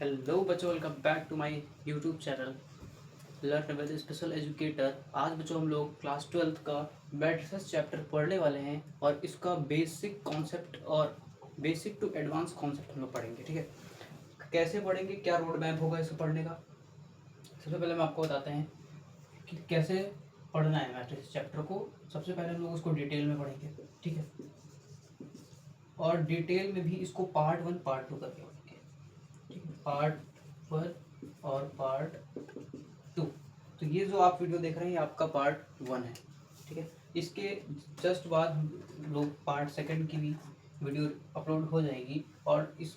Hello बच्चों, welcome back to my YouTube channel learn with special educator. आज बच्चों हम लोग क्लास 12th का मैट्रिसेस चैप्टर पढ़ने वाले हैं और इसका बेसिक कॉन्सेप्ट और बेसिक टू एडवांस कॉन्सेप्ट हम लोग पढ़ेंगे। ठीक है, कैसे पढ़ेंगे, क्या रोड मैप होगा इसे पढ़ने का। सबसे पहले हम आपको बताते हैं कि कैसे पढ़ना है मैट्रिसेस चैप्टर को। सबसे पहले हम लोग उसको डिटेल में पढ़ेंगे, ठीक है, और डिटेल में भी इसको पार्ट 1 पार्ट 2 करके पढ़ेंगे। ठीक है, पार्ट 1 और पार्ट 2। तो ये जो आप वीडियो देख रहे हैं ये आपका पार्ट 1 है। ठीक है, इसके जस्ट बाद हम लोग पार्ट 2 की भी वीडियो अपलोड हो जाएगी। और इस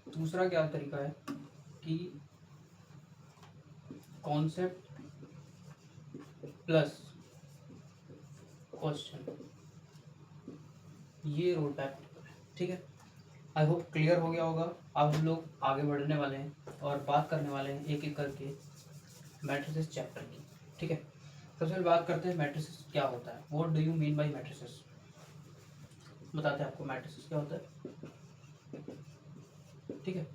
दूसरा क्या तरीका है कि कॉन्सेप्ट प्लस क्वेश्चन, ये रोड मैप। ठीक है, आई होप क्लियर हो गया होगा। अब हम लोग आगे बढ़ने वाले हैं और बात करने वाले हैं एक एक करके मैट्रिसेस चैप्टर की। ठीक है, सबसे पहले बात करते हैं मैट्रिसेस क्या होता है। What do you mean by matrices. बताते हैं आपको मैट्रिसेस क्या होता है। ठीक है,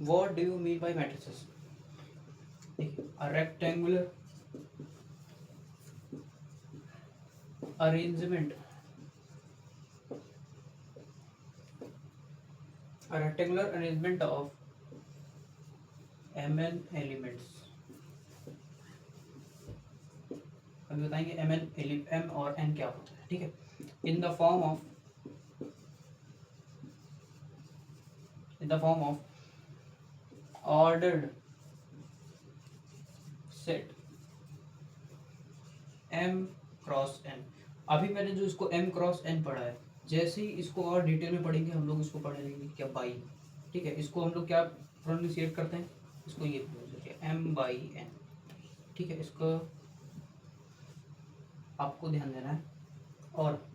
what do you mean by matrices. देखिए, a rectangular arrangement, a rectangular arrangement of mn elements। अभी बताएंगे m और n क्या होता है। ठीक है, in the form of ordered set m cross n। अभी मैंने जो इसको m क्रॉस n पढ़ा है, जैसे ही इसको और डिटेल में पढ़ेंगे हम लोग इसको पढ़ेंगे क्या, बाई। ठीक है, इसको हम लोग क्या प्रोनाउंसिएट करते हैं, इसको ये m/n। ठीक है, इसको आपको ध्यान देना है। और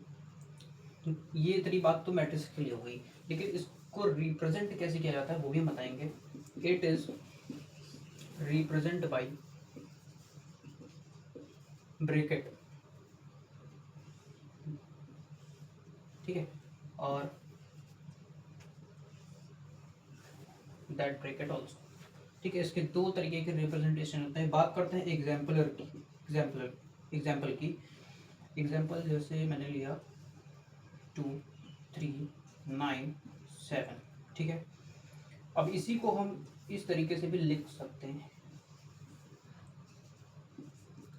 ये इतनी बात तो मैट्रिक्स के लिए हो गई, लेकिन इसको रिप्रेजेंट कैसे किया जाता है वो भी हम बताएंगे। It is represent by bracket. ठीक है, और दैट ब्रैकेट ऑल्सो। ठीक है, इसके दो तरीके के रिप्रेजेंटेशन होते हैं। बात करते हैं एग्जाम्पल की। एग्जाम्पल जैसे मैंने लिया 2 3 9 7। ठीक है, अब इसी को हम इस तरीके से भी लिख सकते हैं,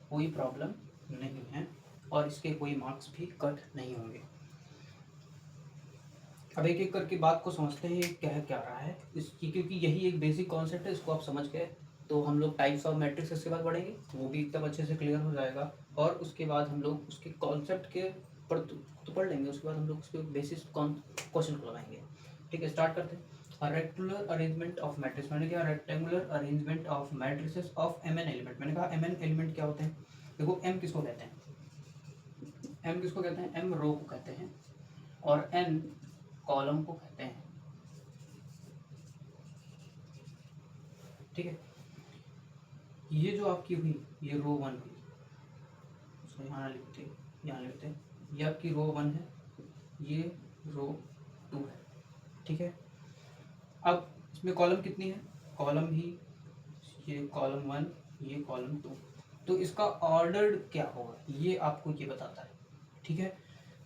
कोई प्रॉब्लम नहीं है और इसके कोई मार्क्स भी कट नहीं होंगे। अब एक एक करके बात को समझते हैं कह क्या रहा है इसकी, क्योंकि यही एक बेसिक कॉन्सेप्ट है। इसको आप समझ गए तो हम लोग टाइप्स ऑफ मैट्रिक्स इसके बाद पढ़ेंगे, वो भी एकदम अच्छे से क्लियर हो जाएगा। और उसके बाद हम लोग उसके कॉन्सेप्ट के पर तो पढ़ लेंगे, उसके बाद हम लोग उसके बेसिस क्वेश्चन को लगाएंगे। ठीक है, स्टार्ट करते हैं। रेक्टेंगुलर अरेंजमेंट ऑफ मैट्रिक्स, मैंने क्या rectangular arrangement of matrices of mn element. मैंने कहा mn एलिमेंट क्या होते हैं। देखो m किसको कहते हैं, m किसको कहते हैं, m रो को कहते हैं और n कॉलम को कहते हैं। ठीक है, ये जो आपकी हुई ये रो 1 हुई, उसको यहाँ लिखते ये आपकी रो 1 है, ये रो 2 है। ठीक है, अब इसमें कॉलम कितनी है, कॉलम भी ये कॉलम 1 ये कॉलम 2। तो इसका ऑर्डर क्या होगा ये आपको ये बताता है। ठीक है,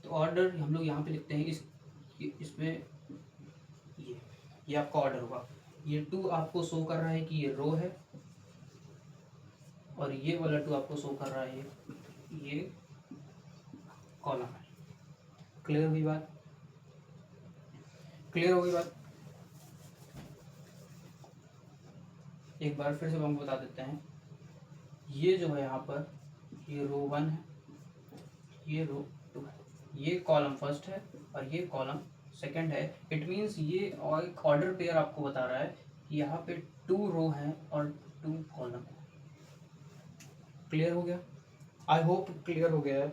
तो ऑर्डर हम लोग यहाँ पे लिखते हैं इसमें ये आपका ऑर्डर होगा। ये 2 आपको शो कर रहा है कि ये रो है और ये वाला 2 आपको शो कर रहा है ये कॉलम है। क्लियर हुई बात, क्लियर हो गई बात। एक बार फिर से हम बता देते हैं, ये जो है यहाँ पर ये रो 1 है, ये रो 2 है, ये कॉलम फर्स्ट है और ये कॉलम सेकंड है। इट मीन्स ये एक ऑर्डर पेयर आपको बता रहा है कि यहाँ पे 2 रो हैं और 2 कॉलम है। क्लियर हो गया, आई होप क्लियर हो गया है।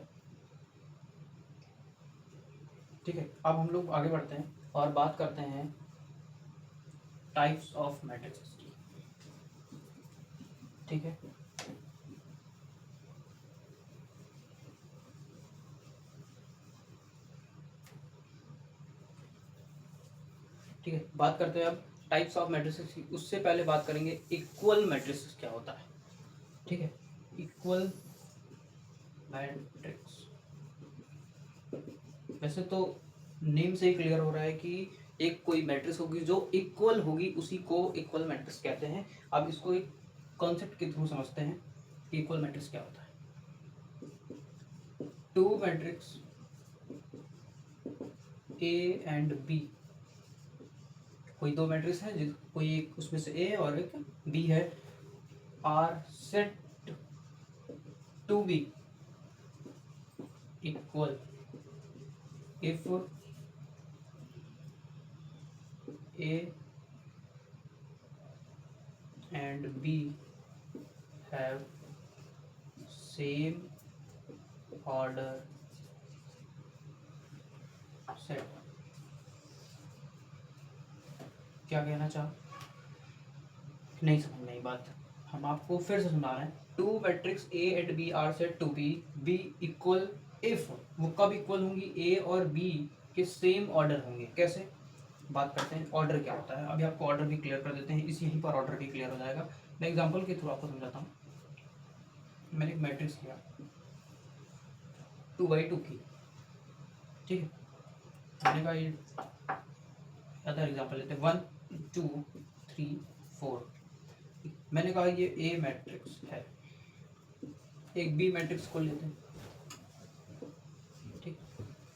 ठीक है, अब हम लोग आगे बढ़ते हैं और बात करते हैं टाइप्स ऑफ मैट्रिक्स की। ठीक है, ठीक है, बात करते हैं अब टाइप्स ऑफ मैट्रिसेस, उससे पहले बात करेंगे इक्वल मैट्रिक्स क्या होता है। ठीक है, इक्वल मैट्रिक्स, वैसे तो नेम से ही क्लियर हो रहा है कि एक कोई मैट्रिक्स होगी जो इक्वल होगी, उसी को इक्वल मैट्रिक्स कहते हैं। अब इसको एक कॉन्सेप्ट के थ्रू समझते हैं कि इक्वल मैट्रिक्स क्या होता है। Two matrix A and B, कोई दो मैट्रिक्स है, कोई एक उसमें से ए और एक बी है, are set to be equal if A and B have same order set। क्या कहना चाह, नहीं समझ नहीं बात, हम आपको फिर से सुना रहे हैं। Two matrix A and B are set to be equal if, वो कब इक्वल होंगी, ए और बी के सेम ऑर्डर होंगे। कैसे, बात करते हैं ऑर्डर क्या होता है। अभी आपको ऑर्डर भी क्लियर कर देते हैं, इसी यहीं पर ऑर्डर भी क्लियर हो जाएगा। मैं एग्जांपल के थ्रू आपको समझाता हूँ। मैंने एक मैट्रिक्स लिया 2x2 की, ठीक है, मैंने कहा ये अदर एग्जांपल लेते हैं 1 2 3 4। मैंने कहा ये ए मैट्रिक्स है, एक बी मैट्रिक्स को लेते हैं। ठीक,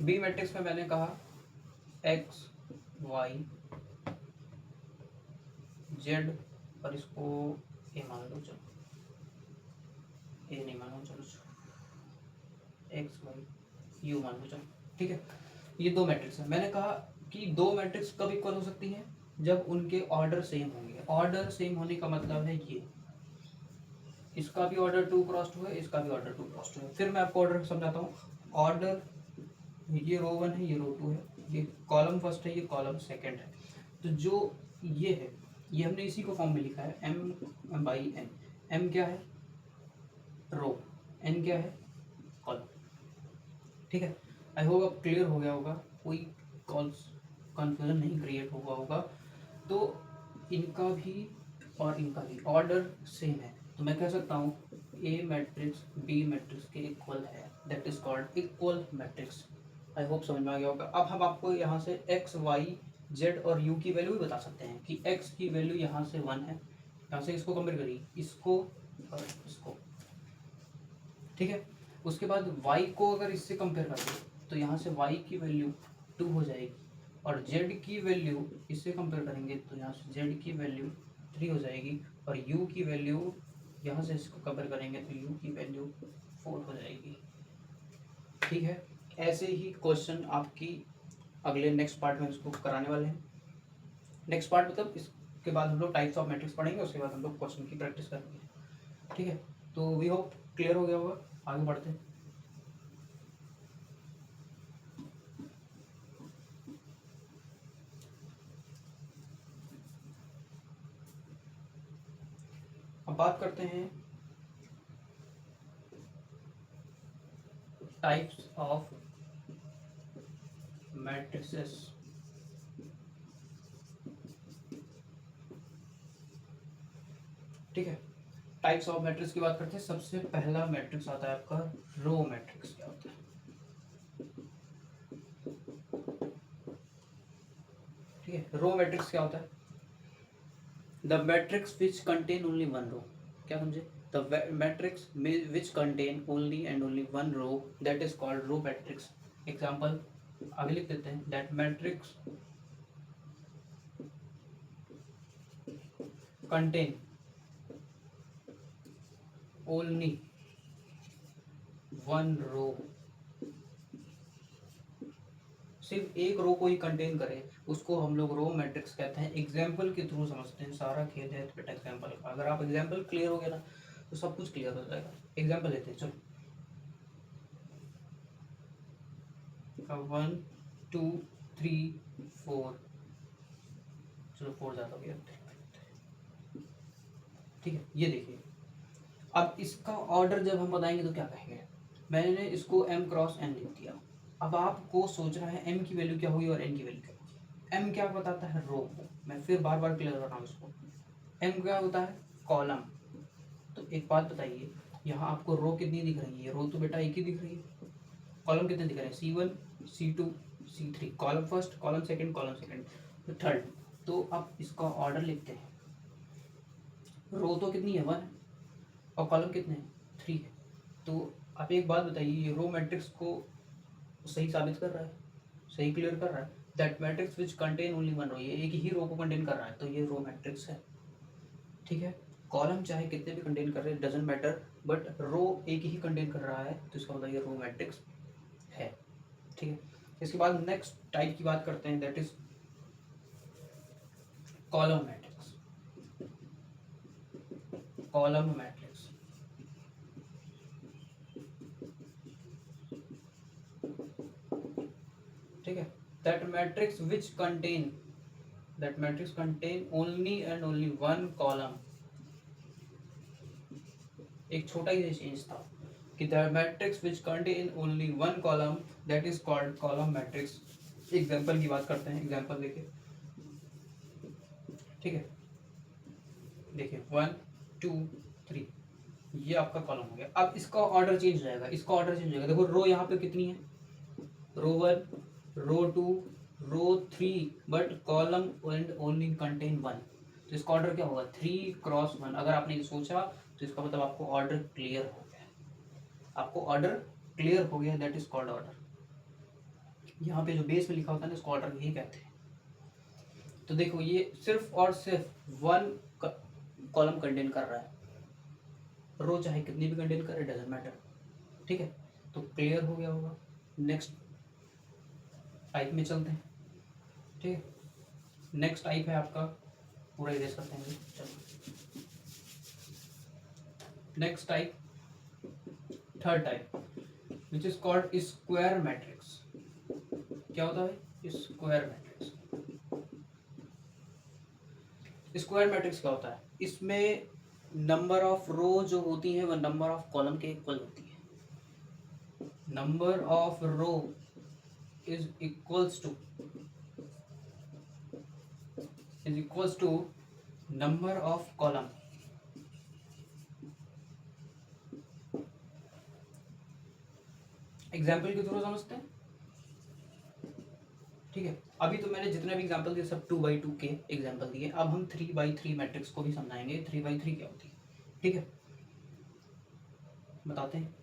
बी मैट्रिक्स में मैंने कहा एक्स वाई जेड, और इसको ए मान लो, चलो ए नहीं मानो, चलो एक्स वाई यू मान लो, चलो ठीक है। ये दो मैट्रिक्स है। मैंने कहा कि दो मैट्रिक्स कब इक्वल हो सकती हैं, जब उनके ऑर्डर सेम होंगे। ऑर्डर सेम होने का मतलब है ये, इसका भी ऑर्डर 2x2 है, इसका भी ऑर्डर 2x2 है। फिर मैं आपको ऑर्डर समझाता हूँ। ऑर्डर, ये रो 1 है, ये रो 2 है, ये कॉलम फर्स्ट है, ये कॉलम सेकंड है। तो जो ये है, ये हमने इसी को फॉर्म में लिखा है m बाई n। m क्या है, रो, n क्या है, कॉलम। ठीक है, आई होप अब क्लियर हो गया होगा, कोई कन्फ्यूजन नहीं क्रिएट हुआ होगा। तो इनका भी और इनका भी ऑर्डर सेम है, तो मैं कह सकता हूँ ए मैट्रिक्स बी मैट्रिक्स के इक्वल है, that is called equal matrix. I hope समझ में आ गया होगा। अब हम आपको यहाँ से एक्स वाई जेड और यू की वैल्यू भी बता सकते हैं कि एक्स की वैल्यू यहाँ से 1 है, यहाँ से इसको कंपेयर करिए, इसको और इसको, ठीक है। उसके बाद y को अगर इससे कंपेयर कर दो तो यहाँ से y की वैल्यू 2 हो जाएगी, और z की वैल्यू इससे कंपेयर करेंगे तो यहाँ से z की वैल्यू 3 हो जाएगी, और u की वैल्यू यहाँ से इसको कंपेयर करेंगे तो u की वैल्यू 4 हो जाएगी। ठीक है, ऐसे ही क्वेश्चन आपकी अगले नेक्स्ट पार्ट में इसको कराने वाले हैं। नेक्स्ट पार्ट मतलब इसके बाद हम लोग टाइप्स ऑफ मैट्रिक्स पढ़ेंगे, उसके बाद हम लोग क्वेश्चन की प्रैक्टिस करेंगे। ठीक है, तो वी होप क्लियर हो गया होगा। आगे बढ़ते हैं। अब बात करते हैं टाइप्स ऑफ मैट्रिसेस। ठीक है, टाइप्स ऑफ मैट्रिक्स की बात करते हैं। सबसे पहला मैट्रिक्स आता है आपका रो मैट्रिक्स। क्या होता है, ठीक है, रो मैट्रिक्स क्या होता है, the matrix which contain only one row. क्या समझे, the matrix which contain only and only one row, that is called row matrix. Example आगे लिख देते हैं, that matrix contain only one row, सिर्फ एक रो को ही कंटेन करे उसको हम लोग रो मैट्रिक्स कहते हैं। एग्जाम्पल के थ्रू समझते हैं, सारा खेल है बेटा एग्जाम्पल का। अगर आप एग्जाम्पल क्लियर हो गया ना तो सब कुछ क्लियर हो जाएगा। एग्जाम्पल लेते हैं, चलो 1 2 3 4, चलो 4 ज़्यादा हो गया। ठीक है, ये देखिए, अब इसका ऑर्डर जब हम बताएंगे तो क्या कहेंगे। मैंने इसको m क्रॉस n लिख दिया। अब आपको सोचना है m की वैल्यू क्या होगी और n की वैल्यू क्या होगी। एम क्या बताता है? रो। मैं फिर बार बार क्लियर कर रहा हूँ इसको। एम क्या होता है? कॉलम। तो एक बात बताइए, यहाँ आपको रो कितनी दिख रही है? रो तो बेटा एक ही दिख रही है। कॉलम कितने दिख रहे हैं? C1, C2, C3। Column first, column second, column second, तो थर्ड। तो आप इसका ऑर्डर लिखते हैं। रो तो कितनी है? 1 है, और कॉलम कितने हैं? 3 है। तो आप एक बात बताइए, ये रो मैट्रिक्स को सही साबित कर रहा है, सही क्लियर कर रहा है। That matrix which contain only one row, ये एक ही रो को कंटेन कर रहा है, तो ये रो मैट्रिक्स है। ठीक है, कॉलम चाहे कितने भी कंटेन कर रहे हैं, डजेंट मैटर, बट रो एक ही कंटेन कर रहा है, तो इसका मतलब ये रो मैट्रिक्स है। ठीक है, इसके बाद नेक्स्ट टाइप की बात करते हैं, that is column matrix. Column matrix, ठीक है, that matrix which contain, that matrix contain only and only one column. एक छोटा ही चेंज था कि the matrix which contain only one column, that is called column matrix. Example की बात करते हैं, एग्जांपल देखिए। ठीक है, देखिए 1 2 3, ये आपका कॉलम हो गया। अब इसका ऑर्डर चेंज हो जाएगा, इसका ऑर्डर चेंज हो जाएगा। देखो रो यहाँ पे कितनी है? रो 1, row 2, row 3, but column and only contain 1। तो इसका ऑर्डर क्या होगा? 3 × 1। अगर आपने ये सोचा तो इसका मतलब आपको ऑर्डर क्लियर हो गया, आपको ऑर्डर क्लियर हो गया, दैट इज कॉल्ड ऑर्डर। यहाँ पे जो बेस में लिखा होता है ना, इसको ऑर्डर यही कहते हैं। तो देखो ये सिर्फ और सिर्फ वन कॉलम कंटेन कर रहा है, रो चाहे कितनी भी कंटेन करे, डजेंट मैटर। ठीक है, तो क्लियर हो गया होगा। नेक्स्ट टाइप में चलते हैं। ठीक है, नेक्स्ट टाइप है आपका, पूरा इरेज करते हैं। चलो next type, third type, which is called square matrix. क्या होता है? Square matrix. स्क्वायर मैट्रिक्स क्या होता है? इसमें नंबर ऑफ रो जो होती है वह नंबर ऑफ कॉलम के इक्वल होती है। Number of row is equals to number of column. Example के थ्रू समझते हैं। ठीक है, अभी तो मैंने जितने भी एग्जाम्पल दिए सब 2x2 के एग्जाम्पल दिए। अब हम 3x3 मैट्रिक्स को भी समझाएंगे। 3x3 क्या होती है? ठीक है, बताते हैं।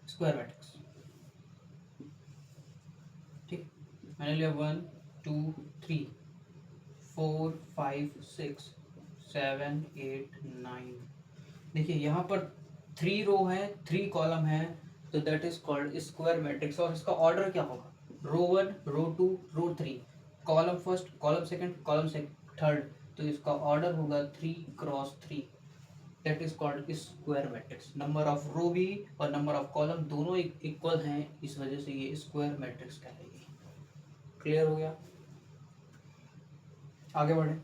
स्क्वायर मैट्रिक्स, ठीक, मैंने लिया 1 2 3 4 5 6 7 8 9। देखिए यहाँ पर 3 रो है, 3 कॉलम है, तो that is called square matrix. और इसका ऑर्डर क्या होगा? Row 1, row 2, row 3, column first, column second, column third. तो इसका ऑर्डर होगा 3 × 3, that is called square matrix. Number of row भी और नंबर ऑफ कॉलम दोनों इक्वल हैं, इस वजह से ये स्क्वायर मैट्रिक्स कहलाएगी। क्लियर हो गया? आगे बढ़े,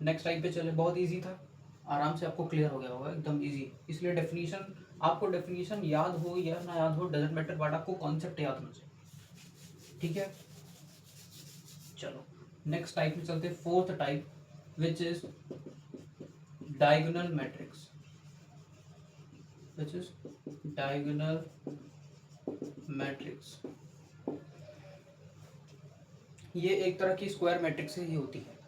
नेक्स्ट टाइप पे चले। बहुत इजी था, आराम से आपको क्लियर हो गया होगा, एकदम इजी। इसलिए डेफिनेशन, आपको डेफिनेशन याद हो या ना याद हो डजेंट मैटर, बट आपको कॉन्सेप्ट याद होना चाहिए। ठीक है, चलो नेक्स्ट टाइप में चलते हैं, fourth type, which is diagonal matrix. Which is diagonal matrix. ये एक तरह की स्क्वायर मैट्रिक्स ही होती है।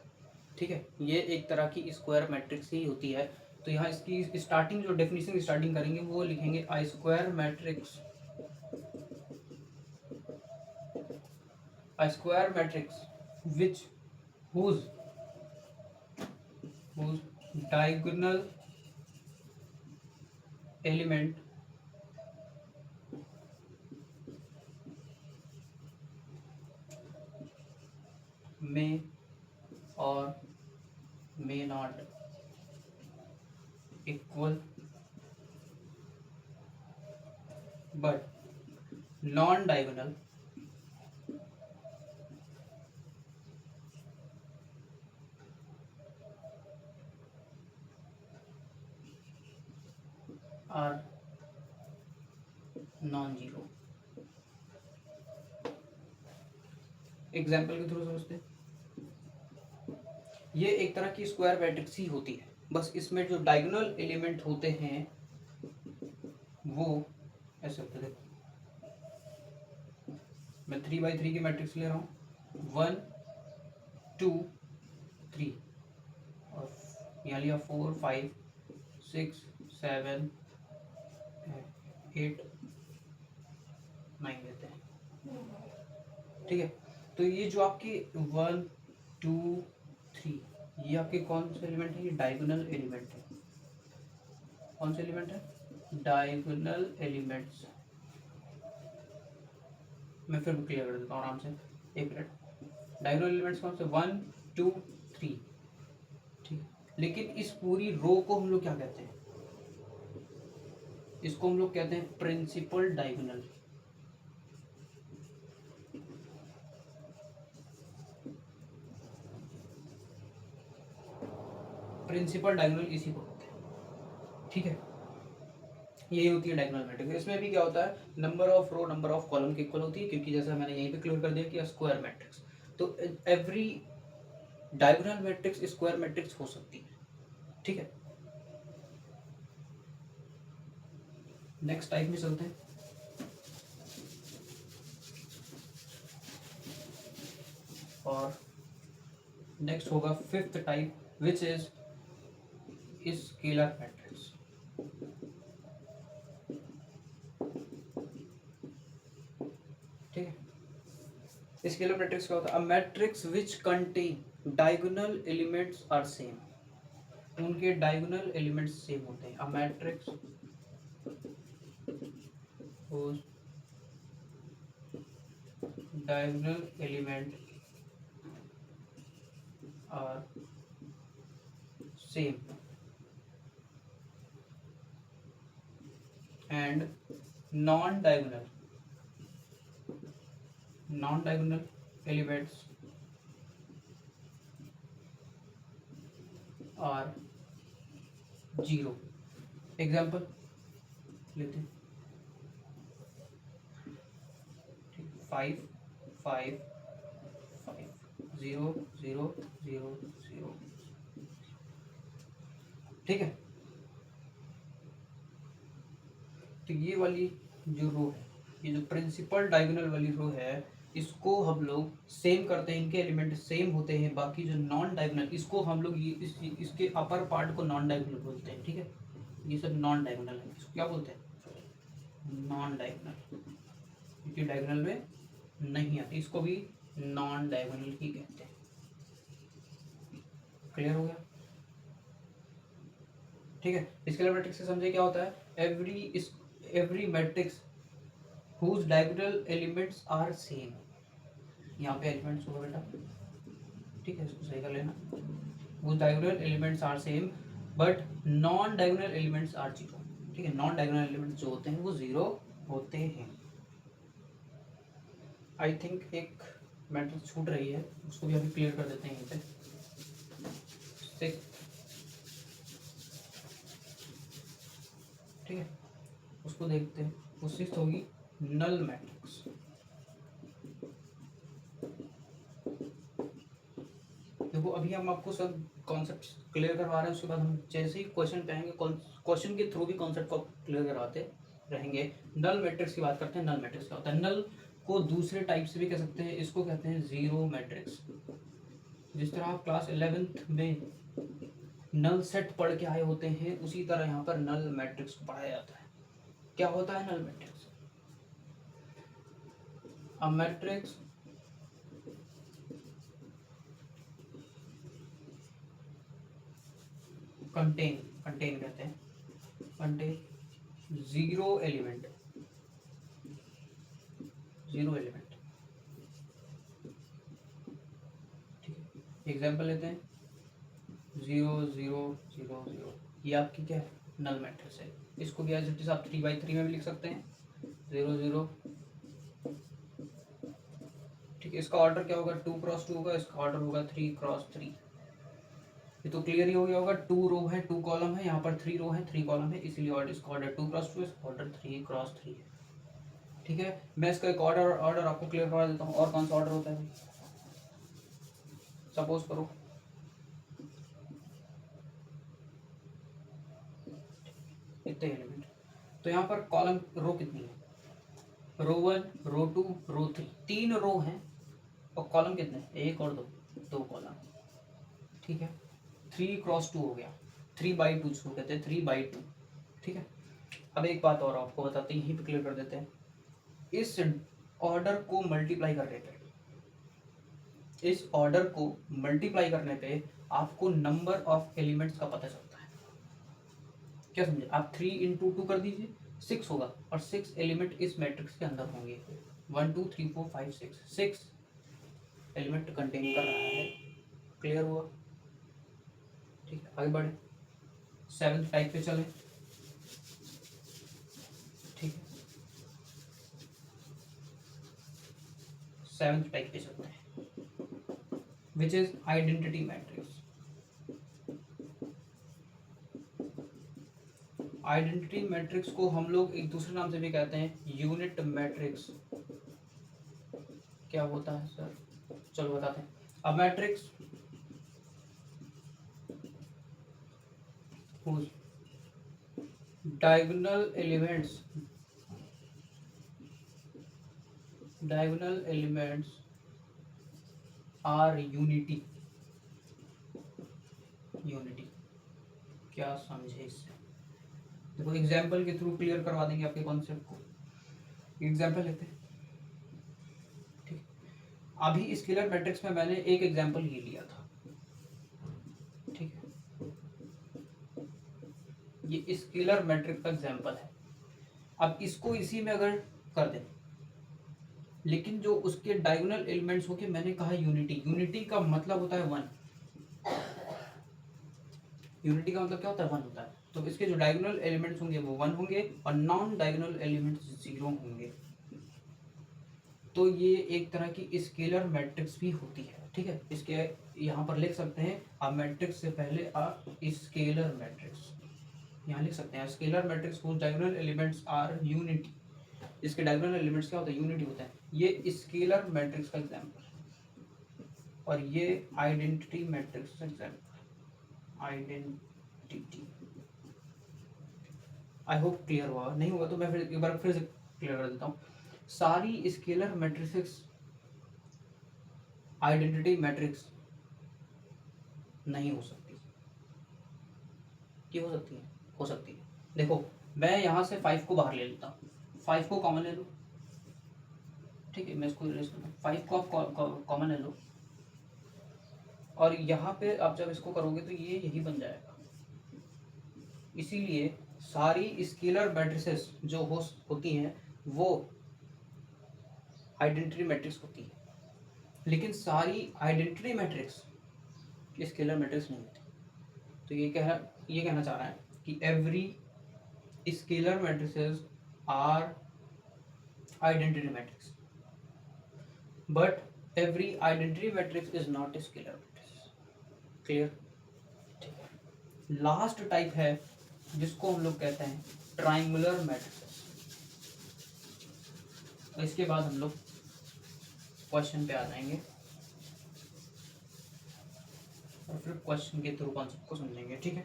ठीक है, ये एक तरह की स्क्वायर मैट्रिक्स ही होती है। तो यहाँ इसकी स्टार्टिंग, जो डेफिनेशन स्टार्टिंग करेंगे वो लिखेंगे I square matrix. A square matrix which whose diagonal element may or may not equal but non-diagonal are non-zero। Example के थ्रू समझते हैं। ये एक तरह की स्क्वायर मैट्रिक्स ही होती है, बस इसमें जो डायगोनल एलिमेंट होते हैं वो ऐसे होते हैं। मैं 3x3 की मैट्रिक्स ले रहा हूँ, 1 2 3, और यहाँ लिया 4 5 6 7 8 9 लेते हैं, ठीक है। तो ये जो आपके 1 2 3 ये आपके कौन से एलिमेंट है? ये डायगोनल एलिमेंट है। कौन से एलिमेंट है? Diagonal elements. मैं फिर क्लियर कर देता हूँ आराम से, एक मिनट। डायगोनल एलिमेंट्स कौन से? 1 2 3, ठीक है। लेकिन इस पूरी रो को हम लोग क्या कहते हैं? इसको हम लोग कहते हैं प्रिंसिपल डायगोनल। प्रिंसिपल डायगोनल इसी को कहते हैं, ठीक है। यही होती है डायगोनल मैट्रिक्स। इसमें भी क्या होता है? Number of row number of column की इक्वल होती है, क्योंकि जैसा मैंने यहीं पे क्लियर कर दिया कि स्क्वायर मैट्रिक्स, तो every diagonal matrix square matrix हो सकती है, ठीक है। नेक्स्ट टाइप में चलते हैं। और नेक्स्ट होगा fifth type, which is scalar matrix. ठीक है। स्केलर मैट्रिक्स क्या होता है? A matrix which contain diagonal elements are same. उनके डायगोनल एलिमेंट्स सेम होते हैं। A matrix whose diagonal element are same and non-diagonal elements are zero। Example लेते हैं, 5 5 5 0 0 0 0, ठीक है। तो ये वाली जो रो है, ये जो प्रिंसिपल डायगोनल वाली रो है, इसको हम लोग सेम करते हैं, इनके एलिमेंट सेम होते हैं। बाकी जो नॉन डायगोनल, इसको हम लोग इसके अपर पार्ट को नॉन डायगोनल बोलते हैं, ठीक है। ये सब नॉन डायगोनल है, इसको क्या बोलते हैं? नॉन डायगोनल, क्योंकि डायगोनल में नहीं आती, इसको भी नॉन डायगोनल ही कहते हैं। क्लियर हो गया? ठीक है। स्केलर मैट्रिक्स से समझे क्या होता है? Every matrix whose diagonal elements are same। यहाँ पे एलिमेंट्स होगा बेटा, ठीक है, इसको सही कर लेना। whose diagonal elements are same but non diagonal elements are zero। ठीक है, नॉन डायगोनल एलिमेंट्स जो होते हैं वो जीरो होते हैं। आई थिंक एक मैट्रिक्स छूट रही है, उसको भी अभी क्लियर कर देते हैं यहीं पे। ठीक है, उसको देखते हैं। वो सिक्स्थ होगी नल मैट्रिक्स। देखो अभी हम आपको सब कॉन्सेप्ट क्लियर करवा रहे हैं, उसके बाद हम जैसे ही क्वेश्चन पे आएंगे क्वेश्चन के थ्रू भी कॉन्सेप्ट को क्लियर करवाते रहेंगे। नल मैट्रिक्स की बात करते हैं। नल मैट्रिक्स क्या होता है? नल को दूसरे टाइप से भी कह सकते हैं, इसको कहते हैं जीरो मैट्रिक्स। जिस तरह आप क्लास 11th में नल सेट पढ़ के आए होते हैं, उसी तरह यहाँ पर नल मैट्रिक्स को पढ़ाया जाता है। क्या होता है null matrix? A matrix contain कहते हैं, कंटेन जीरो एलिमेंट। ठीक है, एग्जाम्पल लेते हैं 0 0 0 0। ये आपकी क्या है? नल मैट्रिक्स है। इसको भी एज इट इज आप 3x3 में भी लिख सकते हैं, 0 0। ठीक है, इसका ऑर्डर क्या होगा? 2x2 होगा, इसका ऑर्डर होगा 3x3। ये तो क्लियर ही हो गया होगा। 2 रो है 2 कॉलम है, यहाँ पर 3 रो है 3 कॉलम है, इसीलिए ऑर्डर इसका ऑर्डर 2x2, इसका ऑर्डर 3x3 है। ठीक है, मैं इसका एक ऑर्डर आपको क्लियर करवा देता हूँ। और कौन सा ऑर्डर होता है? सपोज करो इतने एलिमेंट, तो यहाँ पर कॉलम रो कितनी है, रो 1 रो 2 रो 3, 3 रो हैं और कॉलम कितने, 1 और 2 कॉलम, ठीक है। 3 क्रॉस 2 हो गया, 3/2 जिसको कहते हैं 3/2, ठीक है। अब एक बात और आपको बताते हैं, यहीं पे क्लियर कर देते हैं। इस ऑर्डर को मल्टीप्लाई करने पे, इस ऑर्डर को मल्टीप्लाई करने पे आपको नंबर ऑफ एलिमेंट्स का पता चलता है। क्या समझे आप, 3 इंटू 2 कर दीजिए 6 होगा, और 6 एलिमेंट इस मैट्रिक्स के अंदर होंगे। 1 2 3 4 5 6 एलिमेंट कंटेन कर रहा है। क्लियर हुआ, ठीक है। आगे बढ़े, 7th टाइप पे चले, ठीक है। 7th टाइप पे चलते हैं, which is identity matrix. Identity matrix को हम लोग एक दूसरे नाम से भी कहते हैं यूनिट मैट्रिक्स। क्या होता है सर, चलो बताते हैं। अब matrix whose diagonal elements are unity। क्या समझे इससे, देखो एग्जाम्पल के थ्रू क्लियर करवा देंगे आपके कॉन्सेप्ट को। एग्जाम्पल लेते हैं, ठीक। अभी स्केलर मैट्रिक्स में मैंने एक एग्जाम्पल ये लिया था, ठीक है। ये स्केलर मैट्रिक्स का एग्जाम्पल है। अब इसको इसी में अगर कर दें, लेकिन जो उसके डायगोनल एलिमेंट्स होंगे, मैंने कहा यूनिटी का मतलब होता है 1। यूनिटी का मतलब क्या होता है, 1 होता है। तो इसके जो डायगोनल एलिमेंट्स होंगे वो 1 होंगे और नॉन डायगोनल एलिमेंट्स 0 होंगे। तो ये एक तरह की स्केलर मैट्रिक्स भी होती है, ठीक है। इसके यहाँ पर लिख सकते हैं आप, मैट्रिक्स से पहले आप स्केलर मैट्रिक्स यहाँ लिख सकते हैं। स्केलर मैट्रिक्स को डायगोनल एलिमेंट्स आर यूनिटी, इसके डायगोनल एलिमेंट्स क्या होता है, यूनिटी होता है। ये स्केलर मैट्रिक्स का एग्जाम्पल है, और ये आइडेंटिटी मैट्रिक्स का example. Identity, I hope clear हुआ, नहीं हुआ तो मैं फिर एक बार फिर से क्लियर कर देता हूँ। सारी स्केलर मैट्रिक्स आइडेंटिटी मैट्रिक्स नहीं हो सकती। क्यों हो सकती है, हो सकती है। देखो मैं यहाँ से 5 को बाहर ले लेता हूँ, 5 को कॉमन ले लो, ठीक है। मैं इसको इरेज करता हूँ, 5 को आप कॉमन ले लो, और यहाँ पे आप जब इसको करोगे तो ये यही बन जाएगा। इसीलिए सारी स्केलर मैट्रिसेस जो होती हैं वो आइडेंटिटी मैट्रिक्स होती है, लेकिन सारी आइडेंटिटी मैट्रिक्स स्केलर मैट्रिक्स नहीं होती। तो ये कहना चाह रहा है कि every scalar matrices are identity matrix, but every identity matrix is not a scalar matrix. Clear, ठीक है। लास्ट टाइप है जिसको हम लोग कहते हैं ट्राइंगुलर मैट्रिसेस। इसके बाद हम लोग क्वेश्चन पे आ जाएंगे और फिर क्वेश्चन के थ्रू कॉन्सेप्ट को समझेंगे, ठीक है।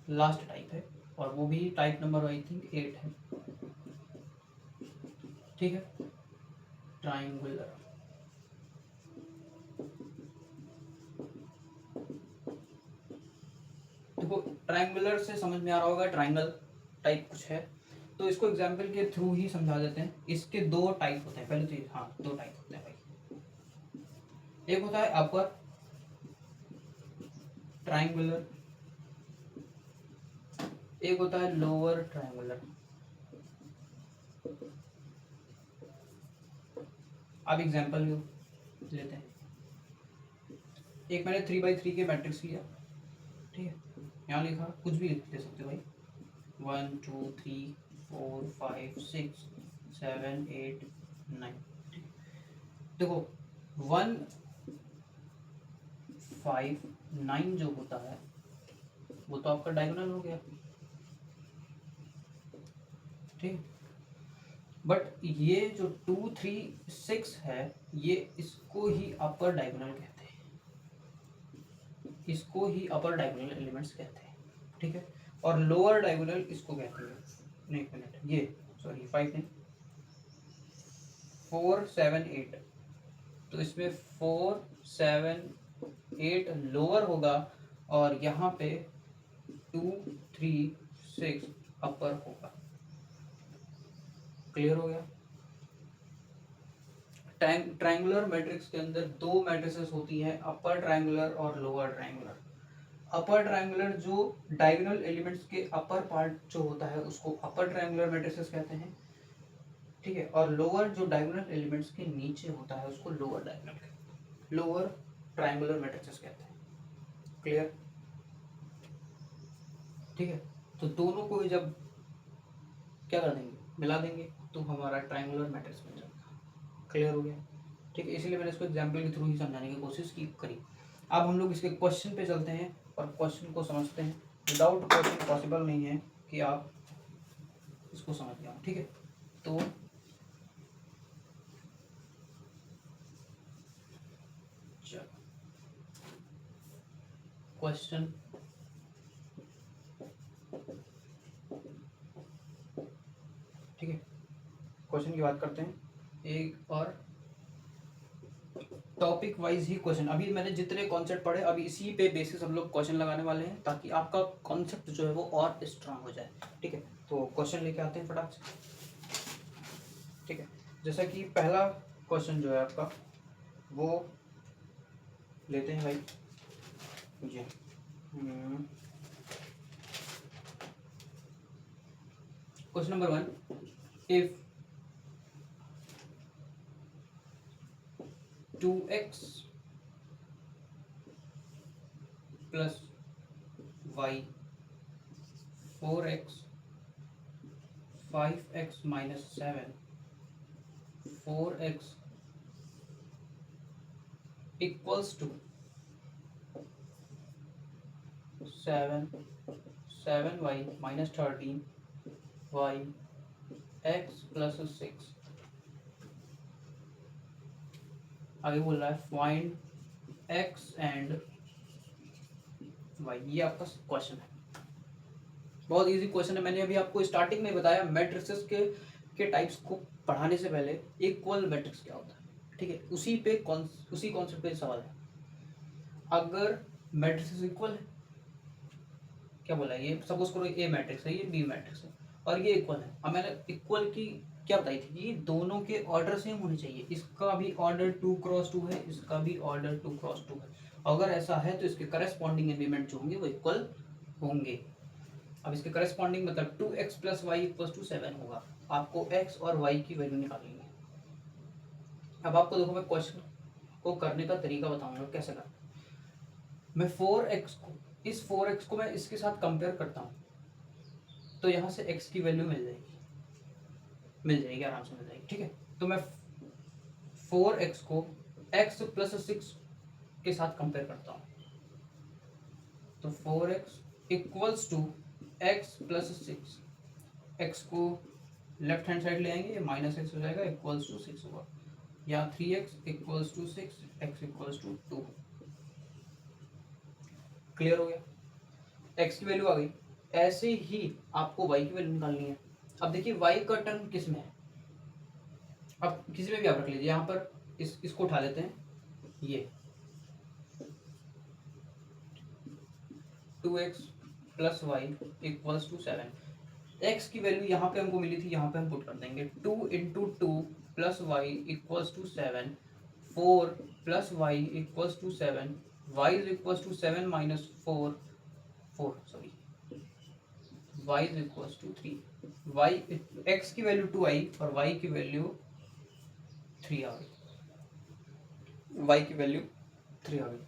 लास्ट टाइप है, और वो भी टाइप नंबर आई थिंक 8 है, ठीक है। ट्राइंगुलर, देखो ट्राइंगुलर से समझ में आ रहा होगा, ट्राइंगल टाइप कुछ है, तो इसको एग्जाम्पल के थ्रू ही समझा देते हैं। इसके 2 टाइप होते हैं, पहले तो हाँ 2 टाइप होते हैं भाई। एक होता है अपर ट्राइंगुलर, एक होता है लोअर ट्राइंगुलर। अब एग्जाम्पल लेते हैं। एक मैंने 3x3 के मैट्रिक्स लिया, ठीक है। यहाँ लिखा, कुछ भी ले सकते हो भाई, 1 2 3 4 5 6 7 8 9, ठीक। देखो 1 5 9 जो होता है वो तो आपका डायगोनल हो गया, ठीक। बट ये जो 2 3 6 है, ये इसको ही अपर डायगोनल कहते हैं। इसको ही अपर डायगोनल एलिमेंट्स कहते हैं, ठीक है। और लोअर डायगोनल इसको कहते हैं, नहीं एक मिनट, ये सॉरी 5 नहीं 4 7 8, तो इसमें 4 7 8 लोअर होगा और यहाँ पे 2 3 6 अपर होगा। क्लियर हो गया। ट्रायंगुलर मैट्रिक्स के अंदर दो मैट्रिसेस होती हैं, अपर ट्रायंगुलर और लोअर ट्रायंगुलर। अपर ट्रायंगुलर जो डायगोनल एलिमेंट्स के अपर पार्ट जो होता है उसको अपर ट्रायंगुलर मैट्रिसेस कहते हैं, ठीक है। और लोअर जो डायगोनल एलिमेंट्स के नीचे होता है उसको लोअर ट्रायंगुलर मैट्रिसेस कहते हैं। क्लियर, ठीक है। तो दोनों को जब क्या कर देंगे, मिला देंगे, तो हमारा ट्रायंगुलर मैट्रिक्स बन जाएगा। क्लियर हो गया, ठीक है। इसीलिए मैंने इसको एग्जाम्पल के थ्रू ही समझाने की कोशिश करी। अब हम लोग इसके क्वेश्चन पे चलते हैं और क्वेश्चन को समझते हैं। विदाउट क्वेश्चन पॉसिबल नहीं है कि आप इसको समझ जाओ, ठीक है। तो क्वेश्चन, ठीक है, क्वेश्चन की बात करते हैं। एक और टॉपिक वाइज ही क्वेश्चन, अभी मैंने जितने कॉन्सेप्ट पढ़े अभी इसी पे बेसिस हम लोग क्वेश्चन लगाने वाले हैं, ताकि आपका कॉन्सेप्ट जो है वो और स्ट्रांग हो जाए, ठीक है। तो क्वेश्चन लेके आते हैं फटाक से, ठीक है। जैसा कि पहला क्वेश्चन जो है आपका वो लेते हैं भाई जी। Question number 1, if 2x plus y 4x 5x minus 7 4x equals to 7y minus 13 y x plus 6, आगे बोल रहा है फाइंड x एंड y। ये आपका क्वेश्चन है, बहुत इजी क्वेश्चन है। मैंने अभी आपको स्टार्टिंग में बताया मैट्रिसेस के टाइप्स को पढ़ाने से पहले इक्वल मैट्रिक्स क्या होता है, ठीक है। उसी कॉन्सेप्ट पे सवाल है। अगर मैट्रिसेस इक्वल है, क्या बोला, ये सपोज करो ए मैट्रिक्स है, ये बी मैट्रिक्स है और ये इक्वल है। अब मैंने इक्वल की क्या बताई थी कि दोनों के ऑर्डर सेम होने चाहिए। इसका भी ऑर्डर 2x2 है, इसका भी ऑर्डर 2x2 है। अगर ऐसा है तो इसके करस्पॉन्डिंग एलिमेंट जो होंगे वो इक्वल होंगे। अब इसके करस्पॉन्डिंग मतलब 2x plus Y equal to 7 होगा। आपको x और y की वैल्यू निकालनी है। अब आपको देखो मैं क्वेश्चन को करने का तरीका बताऊंगा कैसे करना। मैं 4x को, इस 4x को मैं इसके साथ कंपेयर करता हूँ, तो यहाँ से x की वैल्यू मिल जाएगी आराम से मिल जाएगी, ठीक है। तो मैं 4x को x प्लस 6 के साथ कंपेयर करता हूँ, तो 4x equals to x plus 6, x को लेफ्ट हैंड साइड ले आएंगे, माइनस एक्स हो जाएगा, इक्वल्स टू 6 होगा, या 3x equals to 6, x equals to 2। Clear हो गया, x की वैल्यू आ गई। ऐसे ही आपको y की वैल्यू निकालनी है। अब देखिए y का टर्म किस में है, अब किसी में भी आप रख लीजिए। यहाँ पर इसको उठा लेते हैं, ये 2x plus y equals to 7। x की वैल्यू यहाँ पे हमको मिली थी, यहाँ पे हम पुट कर देंगे 2 into 2 plus y equals to 7, 4 plus y equals to 7, y is equals to 7 minus 4 sorry y is equals to 3। y x की वैल्यू 2 आई और y की वैल्यू 3 आ गई, y की वैल्यू 3 आ गई।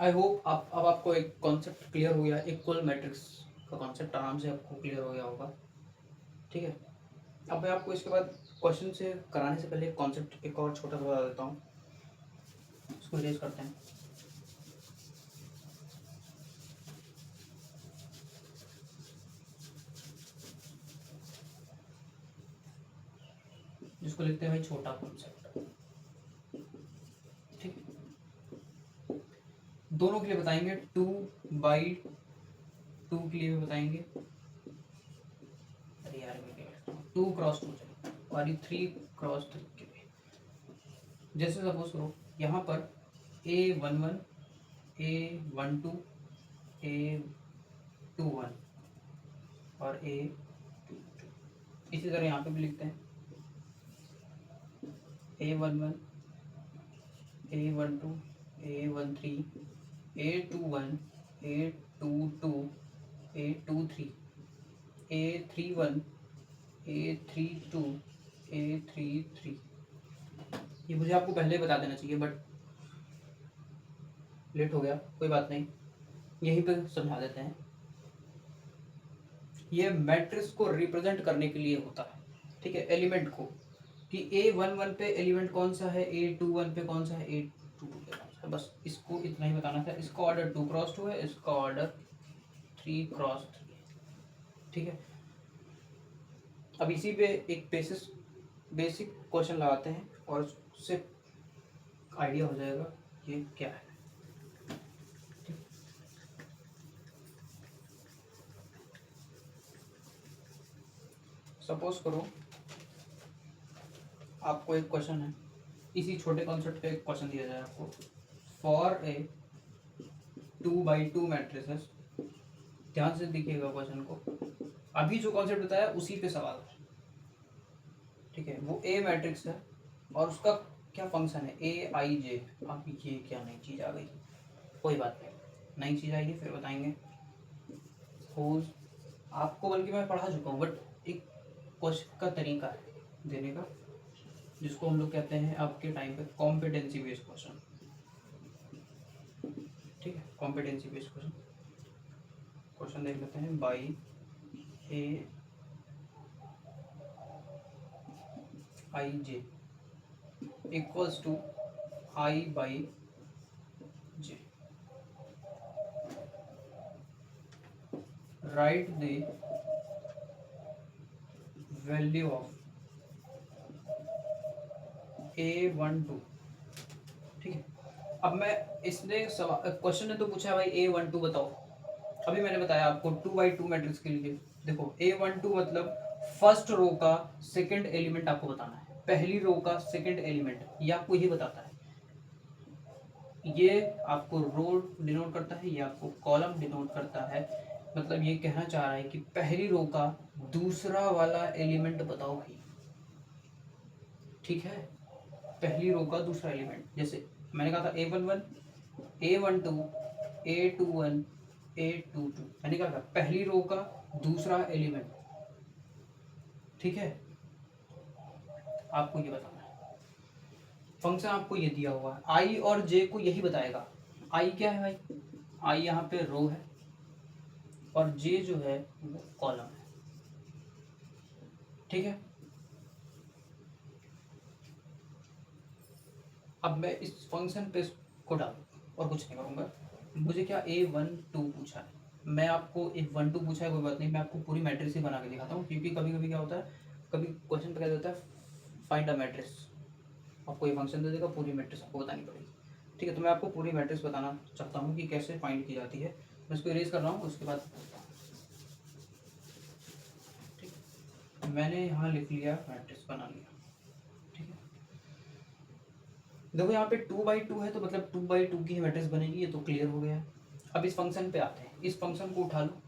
आई होप अब आपको एक कॉन्सेप्ट क्लियर हो गया, इक्वल मैट्रिक्स का कॉन्सेप्ट आराम से आपको क्लियर हो गया होगा, ठीक है। अब मैं आपको इसके बाद क्वेश्चन से कराने से पहले कॉन्सेप्ट एक और छोटा सा बता देता हूँ, इसको रेज करते हैं। जिसको लिखते हैं भाई छोटा कॉन्सेप्ट, ठीक है। दोनों के लिए बताएंगे, 2/2 के लिए भी बताएंगे। अरे यार मैं क्या 2x2 चलो, और ये 3x3 के लिए। जैसे सपोज करो यहाँ पर A11 A12 A21 और A22, इसी तरह यहाँ पे भी लिखते हैं A11 A12 A13 A21 A22 A23 A31 A32 A33। ये मुझे आपको पहले ही बता देना चाहिए बट लेट हो गया, कोई बात नहीं, यहीं पे समझा देते हैं। ये मैट्रिक्स को रिप्रेजेंट करने के लिए होता है, ठीक है, एलिमेंट को, कि A11 पे एलिमेंट कौन सा है, A21 पे कौन सा है, A22 पे कौन सा है, बस इसको इतना ही बताना था। इसका ऑर्डर 2x2 है, इसका ऑर्डर 3x3, ठीक है। अब इसी पे एक बेसिक क्वेश्चन लगाते हैं और उससे आइडिया हो जाएगा ये क्या है। सपोज करो आपको एक क्वेश्चन है, इसी छोटे कॉन्सेप्ट पे एक क्वेश्चन दिया जाए आपको, फॉर ए 2x2 मैट्रिसेस। ध्यान से देखिएगा क्वेश्चन को, अभी जो कॉन्सेप्ट बताया उसी पे सवाल है, ठीक है। वो ए मैट्रिक्स है और उसका क्या फंक्शन है, A i j। अब ये क्या नई चीज़ आ गई, कोई बात नहीं, नई चीज़ आएगी फिर बताएंगे। सपोज आपको, बल्कि मैं पढ़ा चुका हूँ, बट एक क्वेश्चन का तरीका है देने का, जिसको हम लोग कहते हैं आपके टाइम पे कॉम्पिटेंसी बेस्ड क्वेश्चन, ठीक है। कॉम्पिटेंसी बेस्ड क्वेश्चन देख लेते हैं। By A i j equals to I/j। Write the value of A12, ठीक है। अब मैं, इसने क्वेश्चन ने तो पूछा भाई A12 बताओ, अभी मैंने बताया आपको 2x2 मैट्रिक्स के लिए देखो A12 मतलब फर्स्ट रो का सेकंड एलिमेंट आपको बताना है, पहली रो का सेकंड एलिमेंट, ये आपको ये बताता है। ये आपको रो डिनोट करता है, ये आपको कॉलम डिनोट करता है, मतलब ये कहना चाह रहा है कि पहली रो का दूसरा वाला एलिमेंट बताओ भाई, ठीक है। पहली रो का दूसरा एलिमेंट, जैसे मैंने कहा था A11 A12 A21 A22, मैंने कहा था पहली रो का दूसरा एलिमेंट, ठीक है। आपको ये बताना है, फंक्शन आपको ये दिया हुआ है, आई और जे को यही बताएगा। आई क्या है भाई, आई यहाँ पे रो है और जे जो है वो कॉलम है, ठीक है। अब मैं इस फंक्शन पे को डालूँ और कुछ नहीं करूँगा। मुझे क्या A12 पूछा है, मैं आपको A12 पूछा है, कोई बात नहीं, मैं आपको पूरी मैट्रिक्स ही बना के दिखाता हूँ, क्योंकि कभी कभी क्या होता है, कभी क्वेश्चन पे क्या देता है फाइंड अ मैट्रिक्स, आपको ये फंक्शन दे देगा, पूरी मैट्रिक्स आपको बतानी पड़ेगी, ठीक है। तो मैं आपको पूरी मैट्रिक्स बताना चाहता हूँ कि कैसे फाइंड की जाती है। मैं इसको इरेज कर रहा हूँ, उसके बाद ठीक है, मैंने यहाँ लिख लिया, मैट्रिक्स बना लिया, ठीक है। देखो यहाँ पे 2x2 है तो मतलब 2x2 की मैट्रिक्स बनेगी, ये तो क्लियर हो गया। अब इस फंक्शन पे आते हैं, इस फंक्शन को उठा लो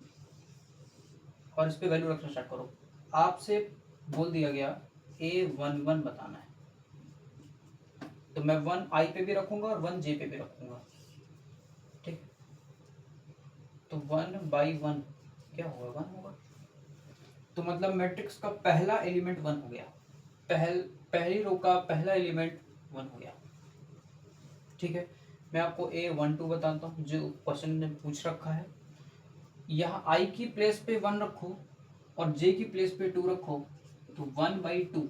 और इस पे वैल्यू रखना स्टार्ट करो। आपसे बोल दिया गया A11 बताना है, तो मैं 1 I पे भी रखूंगा और 1 J पे भी रखूंगा, ठीक। तो 1/1 क्या होगा, 1 होगा, तो मतलब मैट्रिक्स का पहला एलिमेंट 1 हो गया, पहली रो का पहला एलिमेंट 1 हो गया, ठीक है। मैं आपको A12 बताता हूँ, जो क्वेश्चन ने पूछ रखा है। यहाँ I की प्लेस पे 1 रखो और J की प्लेस पे 2 रखो, तो 1/2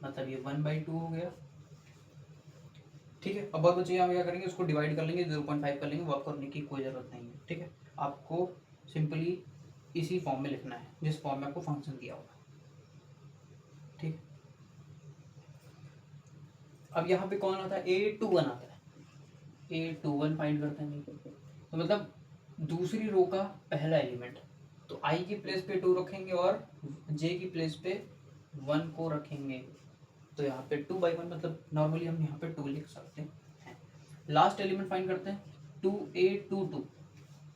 मतलब ये 1/2 हो गया, ठीक है। अब बच्चे यहाँ क्या करेंगे, उसको डिवाइड कर लेंगे, 0.5 कर लेंगे, वर्क करने की कोई ज़रूरत नहीं है, ठीक है। आपको सिंपली इसी फॉर्म में लिखना है जिस फॉर्म में आपको फंक्शन दिया होगा, ठीक। अब यहाँ पे कौन आता है, A21 आता है, A21 फाइंड करते हैं भाई। तो मतलब दूसरी रो का पहला एलिमेंट, तो आई की प्लेस पे 2 रखेंगे और जे की प्लेस पे 1 को रखेंगे। तो यहाँ पे 2/1 मतलब नॉर्मली हम यहाँ पे 2 लिख सकते हैं। लास्ट एलिमेंट फाइंड करते हैं 2A22,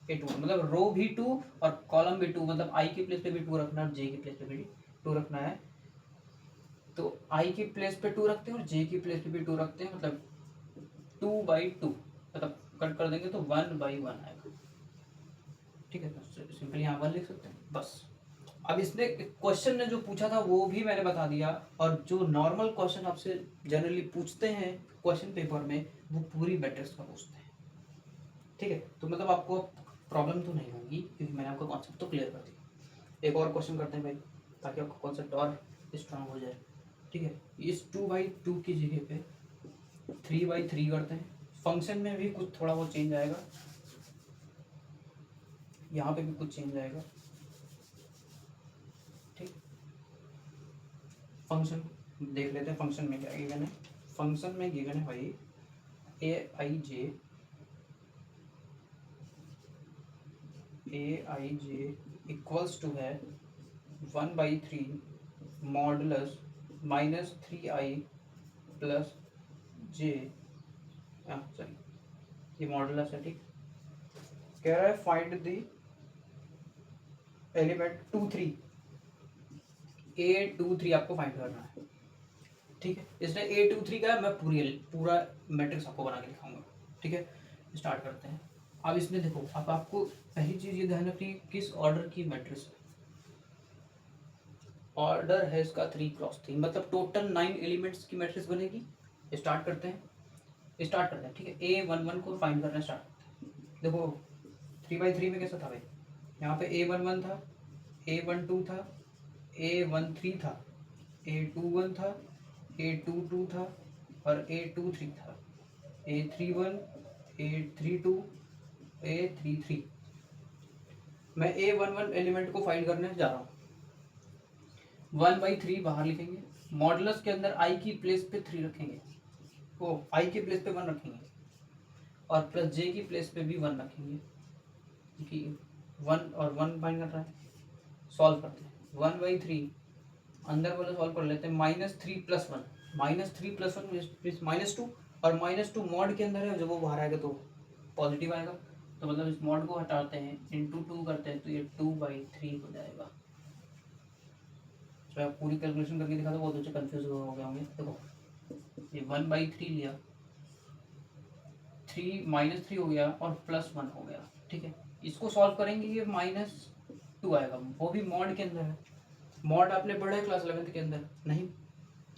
A2 मतलब रो भी 2 और कॉलम भी 2, मतलब आई की प्लेस पे भी 2 रखना है और जे की प्लेस पे भी 2 रखना है। तो आई की प्लेस पे 2 रखते हैं और जे की प्लेस पे भी 2 रखते हैं, मतलब 2/2, मतलब कट कर देंगे तो 1/1 आएगा। ठीक है, तो सिंपली यहाँ 1 लिख सकते हैं बस। अब इसने क्वेश्चन ने जो पूछा था वो भी मैंने बता दिया, और जो नॉर्मल क्वेश्चन आपसे जनरली पूछते हैं क्वेश्चन पेपर में वो पूरी मैट्रिक्स का पूछते हैं। ठीक है, तो मतलब आपको प्रॉब्लम तो नहीं होगी क्योंकि मैंने आपका कॉन्सेप्ट तो क्लियर कर दिया। एक और क्वेश्चन करते हैं भाई ताकि आपका कॉन्सेप्ट और स्ट्रांग हो जाए। ठीक है, इस 2/2 की जगह पे 3/3 करते हैं। फंक्शन में भी कुछ थोड़ा बहुत चेंज आएगा, यहाँ पे भी कुछ चेंज आएगा। ठीक, फंक्शन देख लेते हैं फंक्शन में क्या गिवन है। फंक्शन में गिवन है भाई ए आई जे इक्वल्स टू है 1/3 मॉडुलस -3i प्लस जे, सॉरी ये मॉडुलस है। ठीक, कह रहा है फाइंड द एलिमेंट 2 3, A23 आपको फाइंड करना है। ठीक है, इसने A23 का मैं पूरा मैट्रिक्स आपको बना के दिखाऊंगा। ठीक है, स्टार्ट करते हैं। अब इसमें देखो, अब आपको पहली चीज ये ध्यान रखनी है किस ऑर्डर की मैट्रिक्स। ऑर्डर है इसका 3x3, मतलब टोटल 9 एलिमेंट्स की मैट्रिक्स बनेगी। स्टार्ट करते हैं। ठीक है, A11 को फाइंड करना स्टार्ट। देखो 3/3 में कैसा था भाई, यहाँ पे A11 था, A12 था, A13 था, A21 था, A22 था और A23 था, A31, A32, A33। मैं A11 एलिमेंट को फाइंड करने जा रहा हूँ। 1/3 बाहर लिखेंगे, मॉडुलस के अंदर आई की प्लेस पे 3 रखेंगे, वो आई की प्लेस पे 1 रखेंगे और प्लस जे की प्लेस पे भी 1 रखेंगे क्योंकि 1 और 1 फाइंड कर रहा है। सॉल्व करते हैं 1/3, अंदर वाला सॉल्व कर लेते हैं -3 + 1, -3 + 1 -2, और -2 मॉड के अंदर है, जब वो बाहर आएगा तो पॉजिटिव आएगा। तो मतलब इस मॉड को हटाते हैं, इंटू 2 करते हैं तो ये 2/3 हो जाएगा। तो आप पूरी कैलकुलेशन करके दिखा दो, बहुत अच्छे कन्फ्यूज हो गए होंगे। देखो ये 1/3 लिया, 3 -3 हो गया और +1 हो गया। ठीक है, इसको सॉल्व करेंगे, ये -2 आएगा, वो भी मॉड के अंदर है। मॉड आपने पढ़ा है क्लास 11th के अंदर, नहीं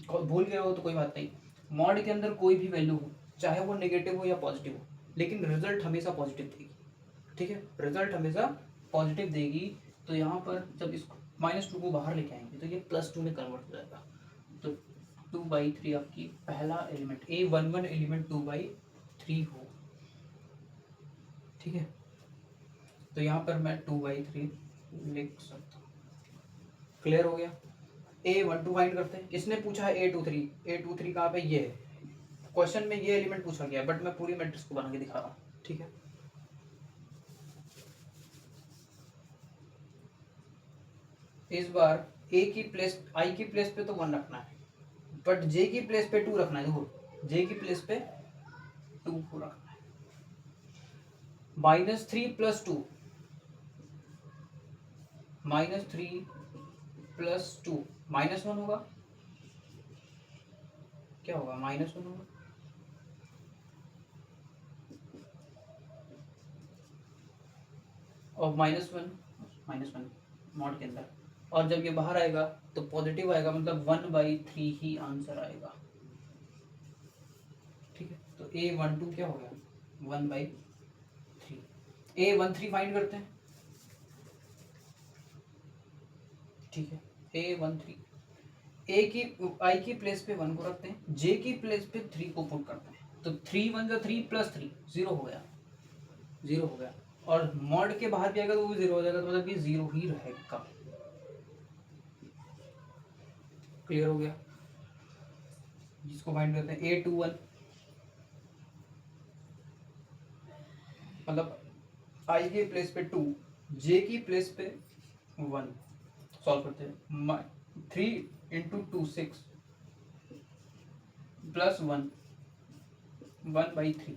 भूल गए हो तो कोई बात नहीं। मॉड के अंदर कोई भी वैल्यू हो, चाहे वो नेगेटिव हो या पॉजिटिव हो, लेकिन रिजल्ट हमेशा पॉजिटिव देगी। ठीक है, रिजल्ट हमेशा पॉजिटिव देगी। तो यहाँ पर जब इस -2 को बाहर लेके आएंगे तो ये +2 में कन्वर्ट हो जाएगा। तो 2/3 आपकी पहला एलिमेंट A11 एलिमेंट 2/3 हो। ठीक है, तो यहाँ पर मैं 2/3 लिख सकता हूँ। क्लियर हो गया। A12 फाइंड करते हैं। इसने पूछा है A23 कहाँ पे, ये है क्वेश्चन में, ये एलिमेंट पूछा गया, बट मैं पूरी मैट्रिक्स को बना के दिखा रहा हूँ। ठीक है, इस बार आई की प्लेस पे तो 1 रखना है, बट जे की प्लेस पे 2 रखना है। देखो जे की प्लेस पे 2 को रखना है। -3 + 2, -3 + 2 -1 होगा। क्या होगा, -1 होगा। और -1 मॉड के अंदर, और जब ये बाहर आएगा तो पॉजिटिव आएगा, मतलब 1/3 ही आंसर आएगा। ठीक है, तो A12 क्या हो गया, 1/3। A13 फाइंड करते हैं। ठीक है, A13, आई की प्लेस पे 1 को रखते हैं, जे की प्लेस पे 3 को पुट करते हैं। तो 3 1 जा 3 + 3 0 हो गया, 0 हो गया। और मॉड के बाहर भी आएगा तो वो 0 हो जाएगा, तो मतलब ये 0 ही रहेगा। क्लियर हो गया। जिसको फाइंड करते हैं A21, मतलब आई के प्लेस पे 2, जे की प्लेस पे 1। सॉल्व करते हैं। 3 × 2 6 प्लस 1 1/3,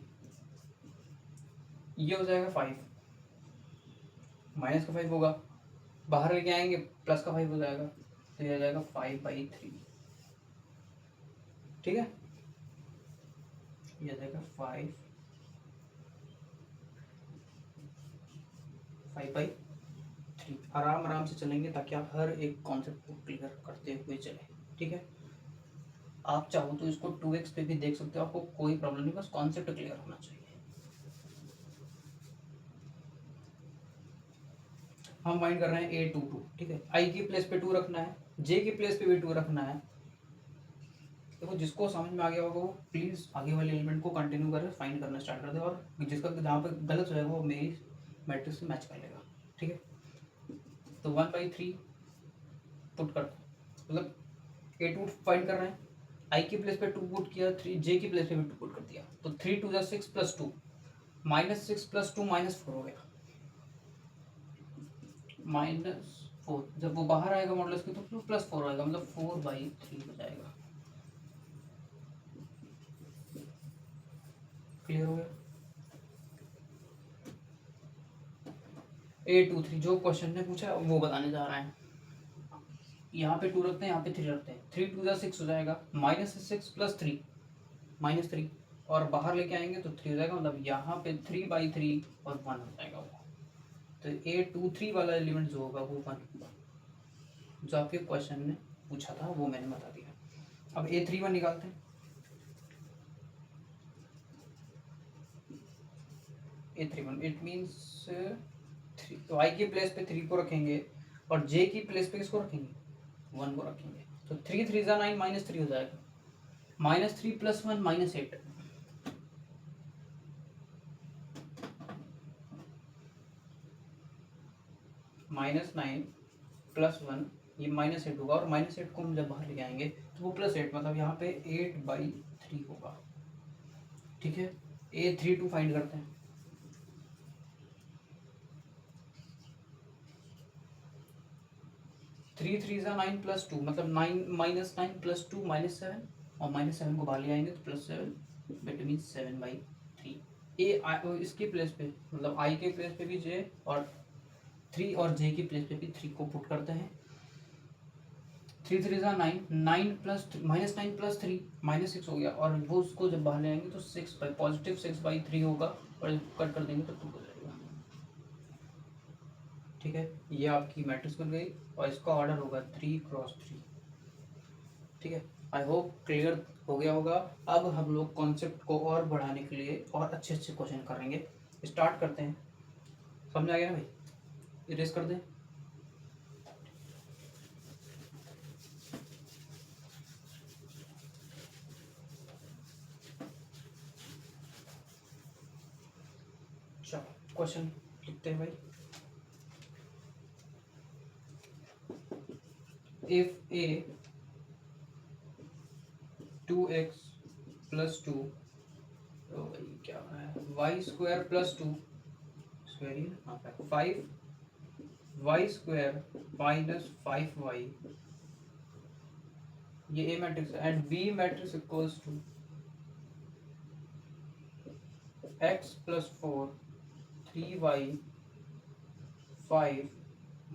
ये हो जाएगा 5। माइनस का 5 होगा, बाहर लेके आएंगे प्लस का 5 हो जाएगा, तो ये हो जाएगा 5/3। ठीक है, ये हो जाएगा 5/3। आराम आराम से चलेंगे ताकि आप हर एक कॉन्सेप्ट को क्लियर करते हुए चलें। ठीक है, आप चाहो तो इसको 2x पे भी देख सकते हो, आपको कोई प्रॉब्लम नहीं, बस कॉन्सेप्ट क्लियर होना चाहिए। हम फाइंड कर रहे हैं A22। ठीक है, आई की प्लेस पे 2 रखना है, जे की प्लेस पे भी 2 रखना है। देखो जिसको समझ में आ गया होगा वो प्लीज़ आगे वाले एलिमेंट को कंटिन्यू करें, फाइंड करना स्टार्ट कर दे, और जिसका जहाँ पर गलत हो जाएगा वो मेरी मैट्रिक्स से मैच कर लेगा। ठीक है, तो 1/3 पुट कर, मतलब A2 फाइंड कर रहे हैं, आई की प्लेस पे 2 पुट किया, 3 जे की प्लेस पे भी 2 पुट कर दिया, तो 3 2 6 प्लस 2, -6 + 2 -4 हो गया, -4। जब वो बाहर आएगा मॉडल्स की तो +4 आएगा, मतलब 4/3 हो जाएगा। क्लियर हो गया। A23 जो क्वेश्चन ने पूछा वो बताने जा रहे हैं। यहाँ पे 2 रखते हैं, यहाँ पे 3 रखते हैं, 3 2 6 हो जाएगा, -6 + 3 -3, और बाहर लेके आएंगे तो 3 हो जाएगा, मतलब यहाँ पे 3/3 और 1 हो जाएगा वो। तो A23 वाला एलिमेंट जो होगा वो 1 होगा, जो आपके क्वेश्चन ने पूछा था वो मैंने बता दिया। अब A31 निकालते हैं। A31 इट मीन्स 3, तो आई की प्लेस पे 3 को रखेंगे और जे की प्लेस पे किसको रखेंगे, 1 को रखेंगे, तो 3 3 9 -3 हो जाएगा, -3 + 1 -8, -9 + 1 ये -8 होगा, और -8 को हम जब बाहर लेके आएंगे तो वो +8, मतलब यहाँ पे 8/3 होगा। ठीक है, A32 फाइंड करते हैं। 3 3 9 + 2, मतलब 9 -9 + 2 -7, और -7 को बाहर ले आएंगे तो +7, इट मीन्स 7/3। इसके प्लेस पे, मतलब आई के प्लेस पे भी जे, और 3 और जे की प्लेस पे भी 3 को पुट करते हैं। 3 3 9, 9 + -9 + 3 -6 हो गया, और वो उसको जब बाहर ले आएंगे तो +6/3 होगा, और कट कर देंगे तो 2 हो जाएगा। ठीक है, ये आपकी मैट्रिक्स बन गई, और इसका ऑर्डर होगा 3 × 3। ठीक है, आई होप क्लियर हो गया होगा। अब हम लोग कॉन्सेप्ट को और बढ़ाने के लिए और अच्छे अच्छे क्वेश्चन करेंगे। स्टार्ट करते हैं। समझ आ गया ना भाई, इरेज कर दें। चलो क्वेश्चन लिखते हैं भाई। इफ A 2x + 2, तो भाई क्या है, y² + 2 स्क्वायर, 5y² - 5y, ये A मैट्रिक्स है, and B matrix equals to x + 4 3y 5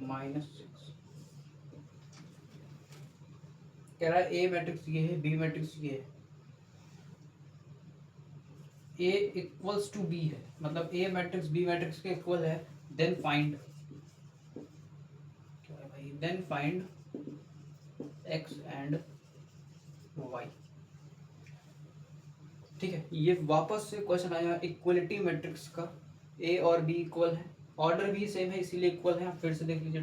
-6। कह रहा है A मैट्रिक्स ये है, B मैट्रिक्स ये है, A = B है, मतलब A मैट्रिक्स B मैट्रिक्स के इक्वल है, देन फाइंड, क्या है भाई, then find x and y। ठीक है, ये वापस से क्वेश्चन आया इक्वलिटी मैट्रिक्स का, A और B इक्वल है, ऑर्डर भी सेम है इसीलिए इक्वल है। आप फिर से देख लीजिए,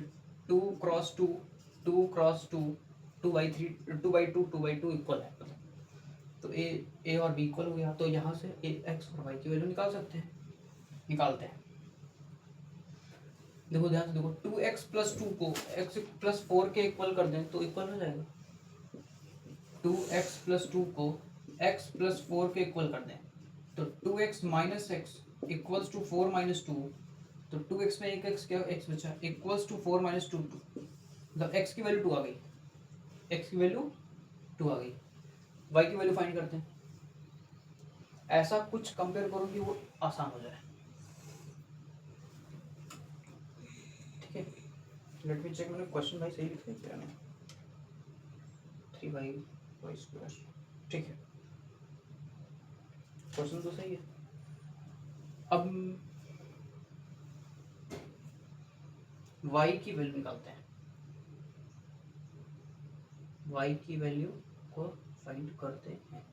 2 × 2 2 × 2 2/3 2/2 2/2 इक्वल है, तो A और B इक्वल हो गया, तो यहाँ से x और y की वैल्यू निकाल सकते हैं। निकालते हैं, देखो ध्यान से देखो, 2x + 2 को x + 4 के इक्वल कर दें तो इक्वल हो जाएगा। 2x + 2 को x + 4 के इक्वल कर दें तो 2x minus x equals to 4 minus 2, तो 2x में एक x क्या x बचा इक्वल्स टू 4 माइनस 2, मतलब x की वैल्यू 2 आ गई, x की वैल्यू 2 आ गई, y की वैल्यू फाइंड करते हैं। ऐसा कुछ कंपेयर करो कि वो आसान हो जाए। ठीक है, लेट मी चेक, मैंने क्वेश्चन भाई सही लिखा है क्या नहीं, 3y² ठीक है, क्वेश्चन तो सही है। अब y की वैल्यू निकालते हैं, y की वैल्यू को फाइंड करते हैं।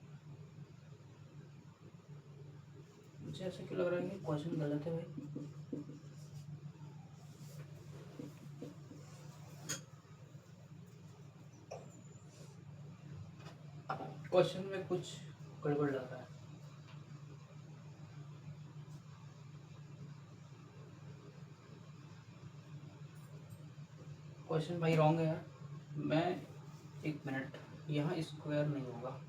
मुझे ऐसा क्यों लग रहा है कि क्वेश्चन गलत है भाई। क्वेश्चन में कुछ गड़बड़ लग रहा है। क्वेश्चन भाई रॉन्ग है यार। मैं एक मिनट, यहाँ स्क्वायर नहीं होगा,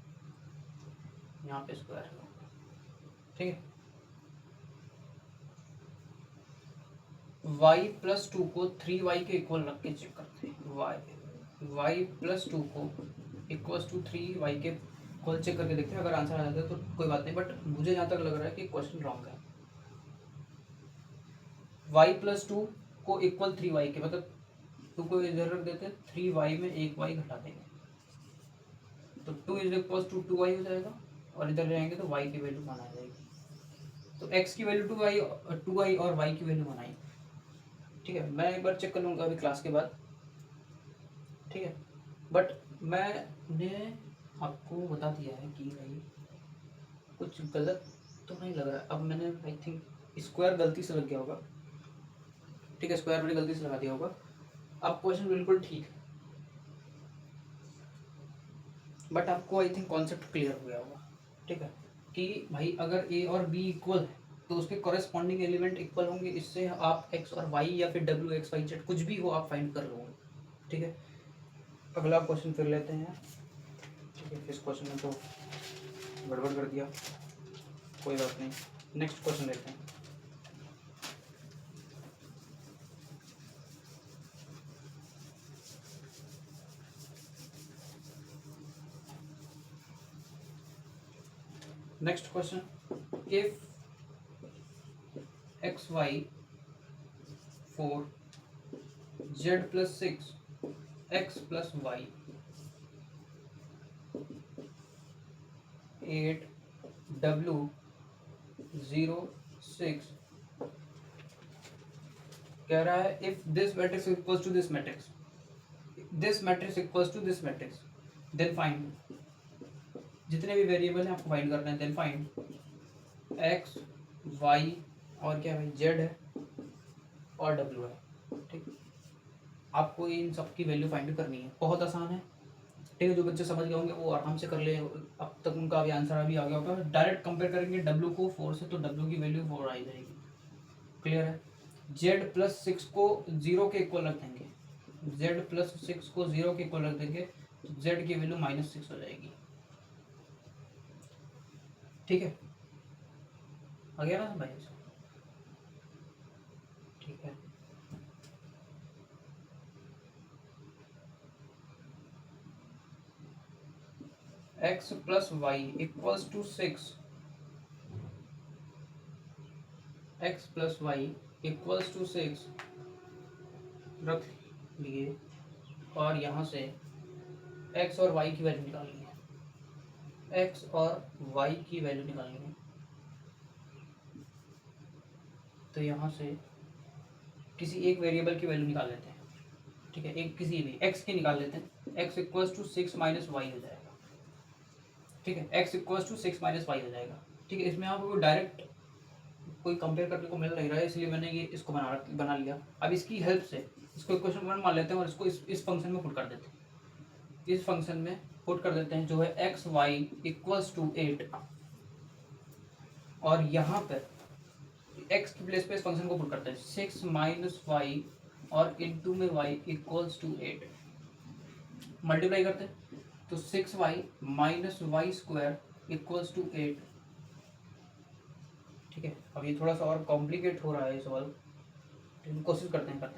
यहाँ पे स्क्वायर है, ठीक है। y प्लस 2 को 3y के इक्वल रख के चेक करते हैं। y प्लस 2 को इक्वल्स टू 3y के इक्वल चेक करके देखते हैं, अगर आंसर आ जाता है तो कोई बात नहीं, बट मुझे जहाँ तक लग रहा है कि क्वेश्चन रॉन्ग है। y प्लस 2 को इक्वल 3y के, मतलब 2 को इधर रख देते हैं, 3y में एक y घटा देंगे, तो 2 इज इक्वल टू 2y हो जाएगा, और इधर जाएंगे तो y की वैल्यू 1 आ जाएगी। तो x की वैल्यू 2y और y की वैल्यू 1 आई। ठीक है, मैं एक बार चेक कर लूँगा अभी क्लास के बाद, ठीक है। बट मैंने आपको बता दिया है कि भाई कुछ गलत तो नहीं लग रहा है। अब मैंने आई थिंक स्क्वायर गलती से लग गया होगा, ठीक है, स्क्वायर मैंने गलती से लगा दिया होगा। अब क्वेश्चन बिल्कुल ठीक है, बट आपको आई थिंक कॉन्सेप्ट क्लियर हो गया होगा, ठीक है, कि भाई अगर a और b इक्वल है तो उसके कॉरेस्पॉन्डिंग एलिमेंट इक्वल होंगे, इससे आप x और y या फिर w x y z कुछ भी हो आप फाइंड कर लोगे, ठीक है। अगला क्वेश्चन फिर लेते हैं, ठीक है। इस क्वेश्चन में तो गड़बड़ कर दिया, कोई बात नहीं, नेक्स्ट क्वेश्चन लेते हैं। Next question, if xy 4 z plus 6 x plus y 8 w 0 6 कह रहा है if this matrix equals to this matrix, this matrix equals to this matrix, then find, जितने भी वेरिएबल हैं आपको फाइंड करना है, देन फाइंड x y और क्या भाई z है और w है, ठीक। आपको इन सब की वैल्यू फाइंड करनी है, बहुत आसान है, ठीक है। जो बच्चे समझ गए होंगे वो आराम से कर ले, अब तक उनका भी आंसर अभी आ गया होगा। डायरेक्ट कंपेयर करेंगे w को 4 से, तो w की वैल्यू 4 आ जाएगी, क्लियर है। z प्लस 6 को 0 के इक्वल रख देंगे, z प्लस 6 को 0 के इक्वल रख देंगे, तो z की वैल्यू -6 हो जाएगी, ठीक है। आ गया ना भाई, ठीक है। x plus y equals to 6, x plus y equals to 6 रख लिए, और यहाँ से x और y की वैल्यू निकालनी है, x और y की वैल्यू निकालनी है। तो यहाँ से किसी एक वेरिएबल की वैल्यू निकाल लेते हैं, ठीक है, एक किसी भी x की निकाल लेते हैं, x equals to 6 minus y हो जाएगा, ठीक है, x equals to 6 minus y हो जाएगा, ठीक है। इसमें आपको डायरेक्ट कोई कंपेयर करने को मिल नहीं रहा है, इसलिए मैंने ये इसको बना लिया। अब इसकी हेल्प से इसको इक्वेशन 1 मान लेते हैं और इसको इस फंक्शन में पुट कर देते हैं, इस फंक्शन में पुट कर देते हैं, जो है एक्स वाई इक्वल्स टू 8, और यहाँ पर x की प्लेस पे इस फंक्शन को पुट करते हैं 6 माइनस वाई और इनटू में y इक्वल्स टू 8, मल्टीप्लाई करते हैं तो 6y minus y square equals to 8, ठीक है, अब ये थोड़ा सा और कॉम्प्लिकेट हो रहा है ये सवाल, लेकिन कोशिश करते हैं।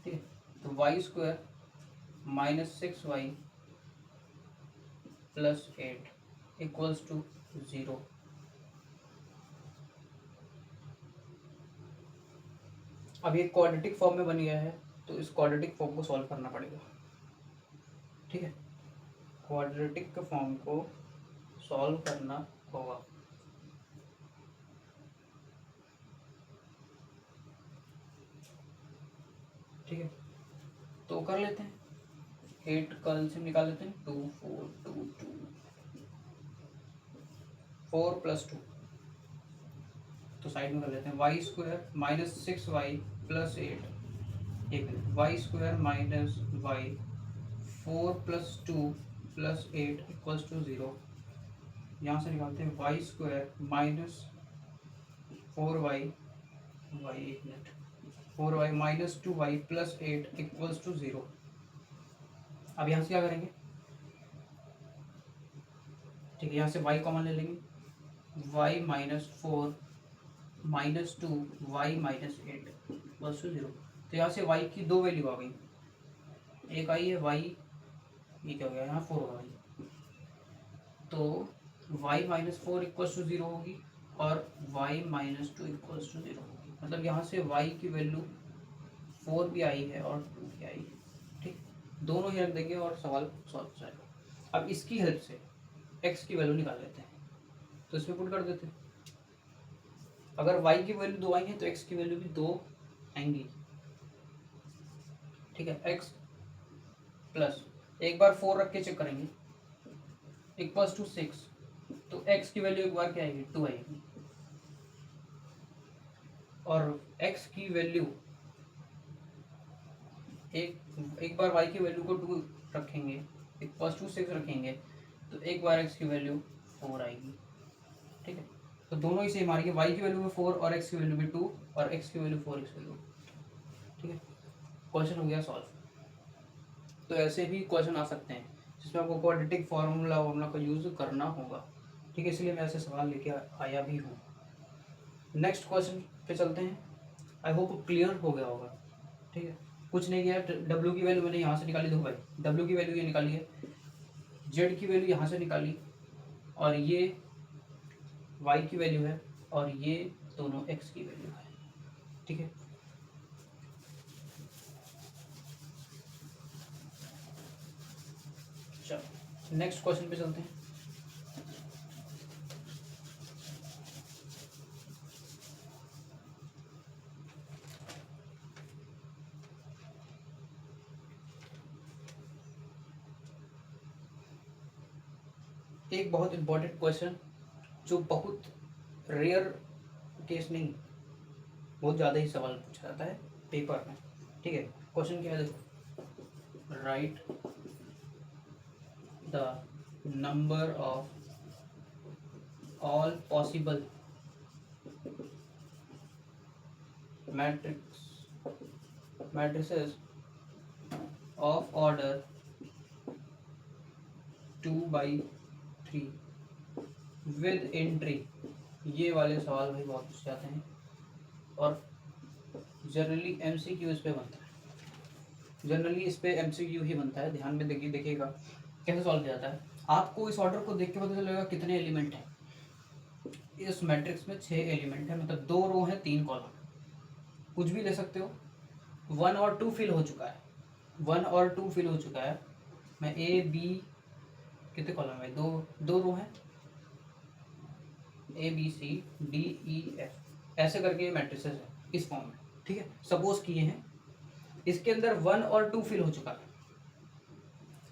ठीक है, तो y square minus 6y plus 8 equals to 0। अब ये क्वाड्रेटिक फॉर्म में बन गया है, तो इस क्वाड्रेटिक फॉर्म को सॉल्व करना पड़ेगा। ठीक है, क्वाड्रेटिक फॉर्म को सॉल्व करना होगा। ठीक है, तो कर लेते हैं, 8 का एलसीएम निकाल लेते हैं, 2 4 2 2 4 प्लस 2, तो साइड में कर लेते हैं। Y square minus 6y plus 8, एक minute, y square minus y 4 plus 2 plus 8 equals to 0। यहाँ से निकालते हैं y square minus 4y, y एक minute, 4y minus 2y plus 8 equals to 0। अब यहाँ से क्या करेंगे, ठीक है, यहाँ से y कॉमन ले लेंगे, y minus 4 minus 2 y minus 8 equals to 0। तो यहाँ से y की दो वैल्यू आ गई, एक आई है y, ये क्या हो गया, यहाँ 4 होगा भाई, तो y माइनस 4 इक्वल्स टू 0 होगी और y माइनस 2 इक्वल्स टू 0 होगी। मतलब यहाँ से y की वैल्यू 4 भी आई है और 2 भी आई है। ठीक, दोनों ही रख देंगे और सवाल सॉल्व हो जाएगा। अब इसकी हेल्प से x की वैल्यू निकाल लेते हैं, तो इसमें पुट कर देते हैं। अगर y की वैल्यू 2 आई है तो x की वैल्यू भी 2 आएंगी। ठीक है, x प्लस, एक बार 4 रख के चेक करेंगे, इक्वल्स टू 6, तो x की वैल्यू एक बार क्या आएगी, 2 आएगी, और x की वैल्यू एक बार y की वैल्यू को 2 रखेंगे, इक्वल्स टू 6 रखेंगे, तो एक बार x की वैल्यू 4 आएगी। ठीक है, तो दोनों ही सेम आ रही है, y की वैल्यू भी 4 और x की वैल्यू भी 2 और x की वैल्यू 4 x वैल्यू। ठीक है, क्वेश्चन हो गया सॉल्व। तो ऐसे भी क्वेश्चन आ सकते हैं जिसमें आपको क्वाड्रेटिक फार्मूला का यूज़ करना होगा। ठीक है, इसलिए मैं ऐसे सवाल लेके आया भी हूँ। नेक्स्ट क्वेश्चन पे चलते हैं, आई होप क्लियर हो गया होगा। ठीक है, कुछ नहीं किया, डब्ल्यू की वैल्यू मैंने यहाँ से निकाली, देखो भाई डब्ल्यू की वैल्यू ये निकाली है, जेड की वैल्यू यहाँ से निकाली, और ये वाई की वैल्यू है, और ये दोनों एक्स की वैल्यू है। ठीक है, चलो नेक्स्ट क्वेश्चन पे चलते हैं। एक बहुत इंपॉर्टेंट क्वेश्चन जो बहुत रेयर केस नहीं, बहुत ज़्यादा ही सवाल पूछा जाता है पेपर में। ठीक है, क्वेश्चन क्या है, देखो, right the number of all possible matrices of order 2/3 with entry. ये वाले सवाल भाई बहुत पूछ जाते हैं और जनरली एमसीक्यू इस पे बनता है, जनरली इस पे एमसीक्यू ही बनता है। ध्यान में देखिएगा कैसे सॉल्व किया जाता है। आपको इस ऑर्डर को देख के पता चलेगा कितने एलिमेंट हैं। इस मैट्रिक्स में 6 एलिमेंट है, मतलब 2 रो हैं 3 कॉलम, कुछ भी ले सकते हो। 1 और 2 फिल हो चुका है, 1 और 2 फिल हो चुका है। मैं ए बी, कितने कॉलम है, दो रो हैं, A B C D E F, ऐसे करके ये मैट्रिसेस है इस फॉर्म में। ठीक है, सपोज किए हैं, इसके अंदर 1 और 2 फिल हो चुका है,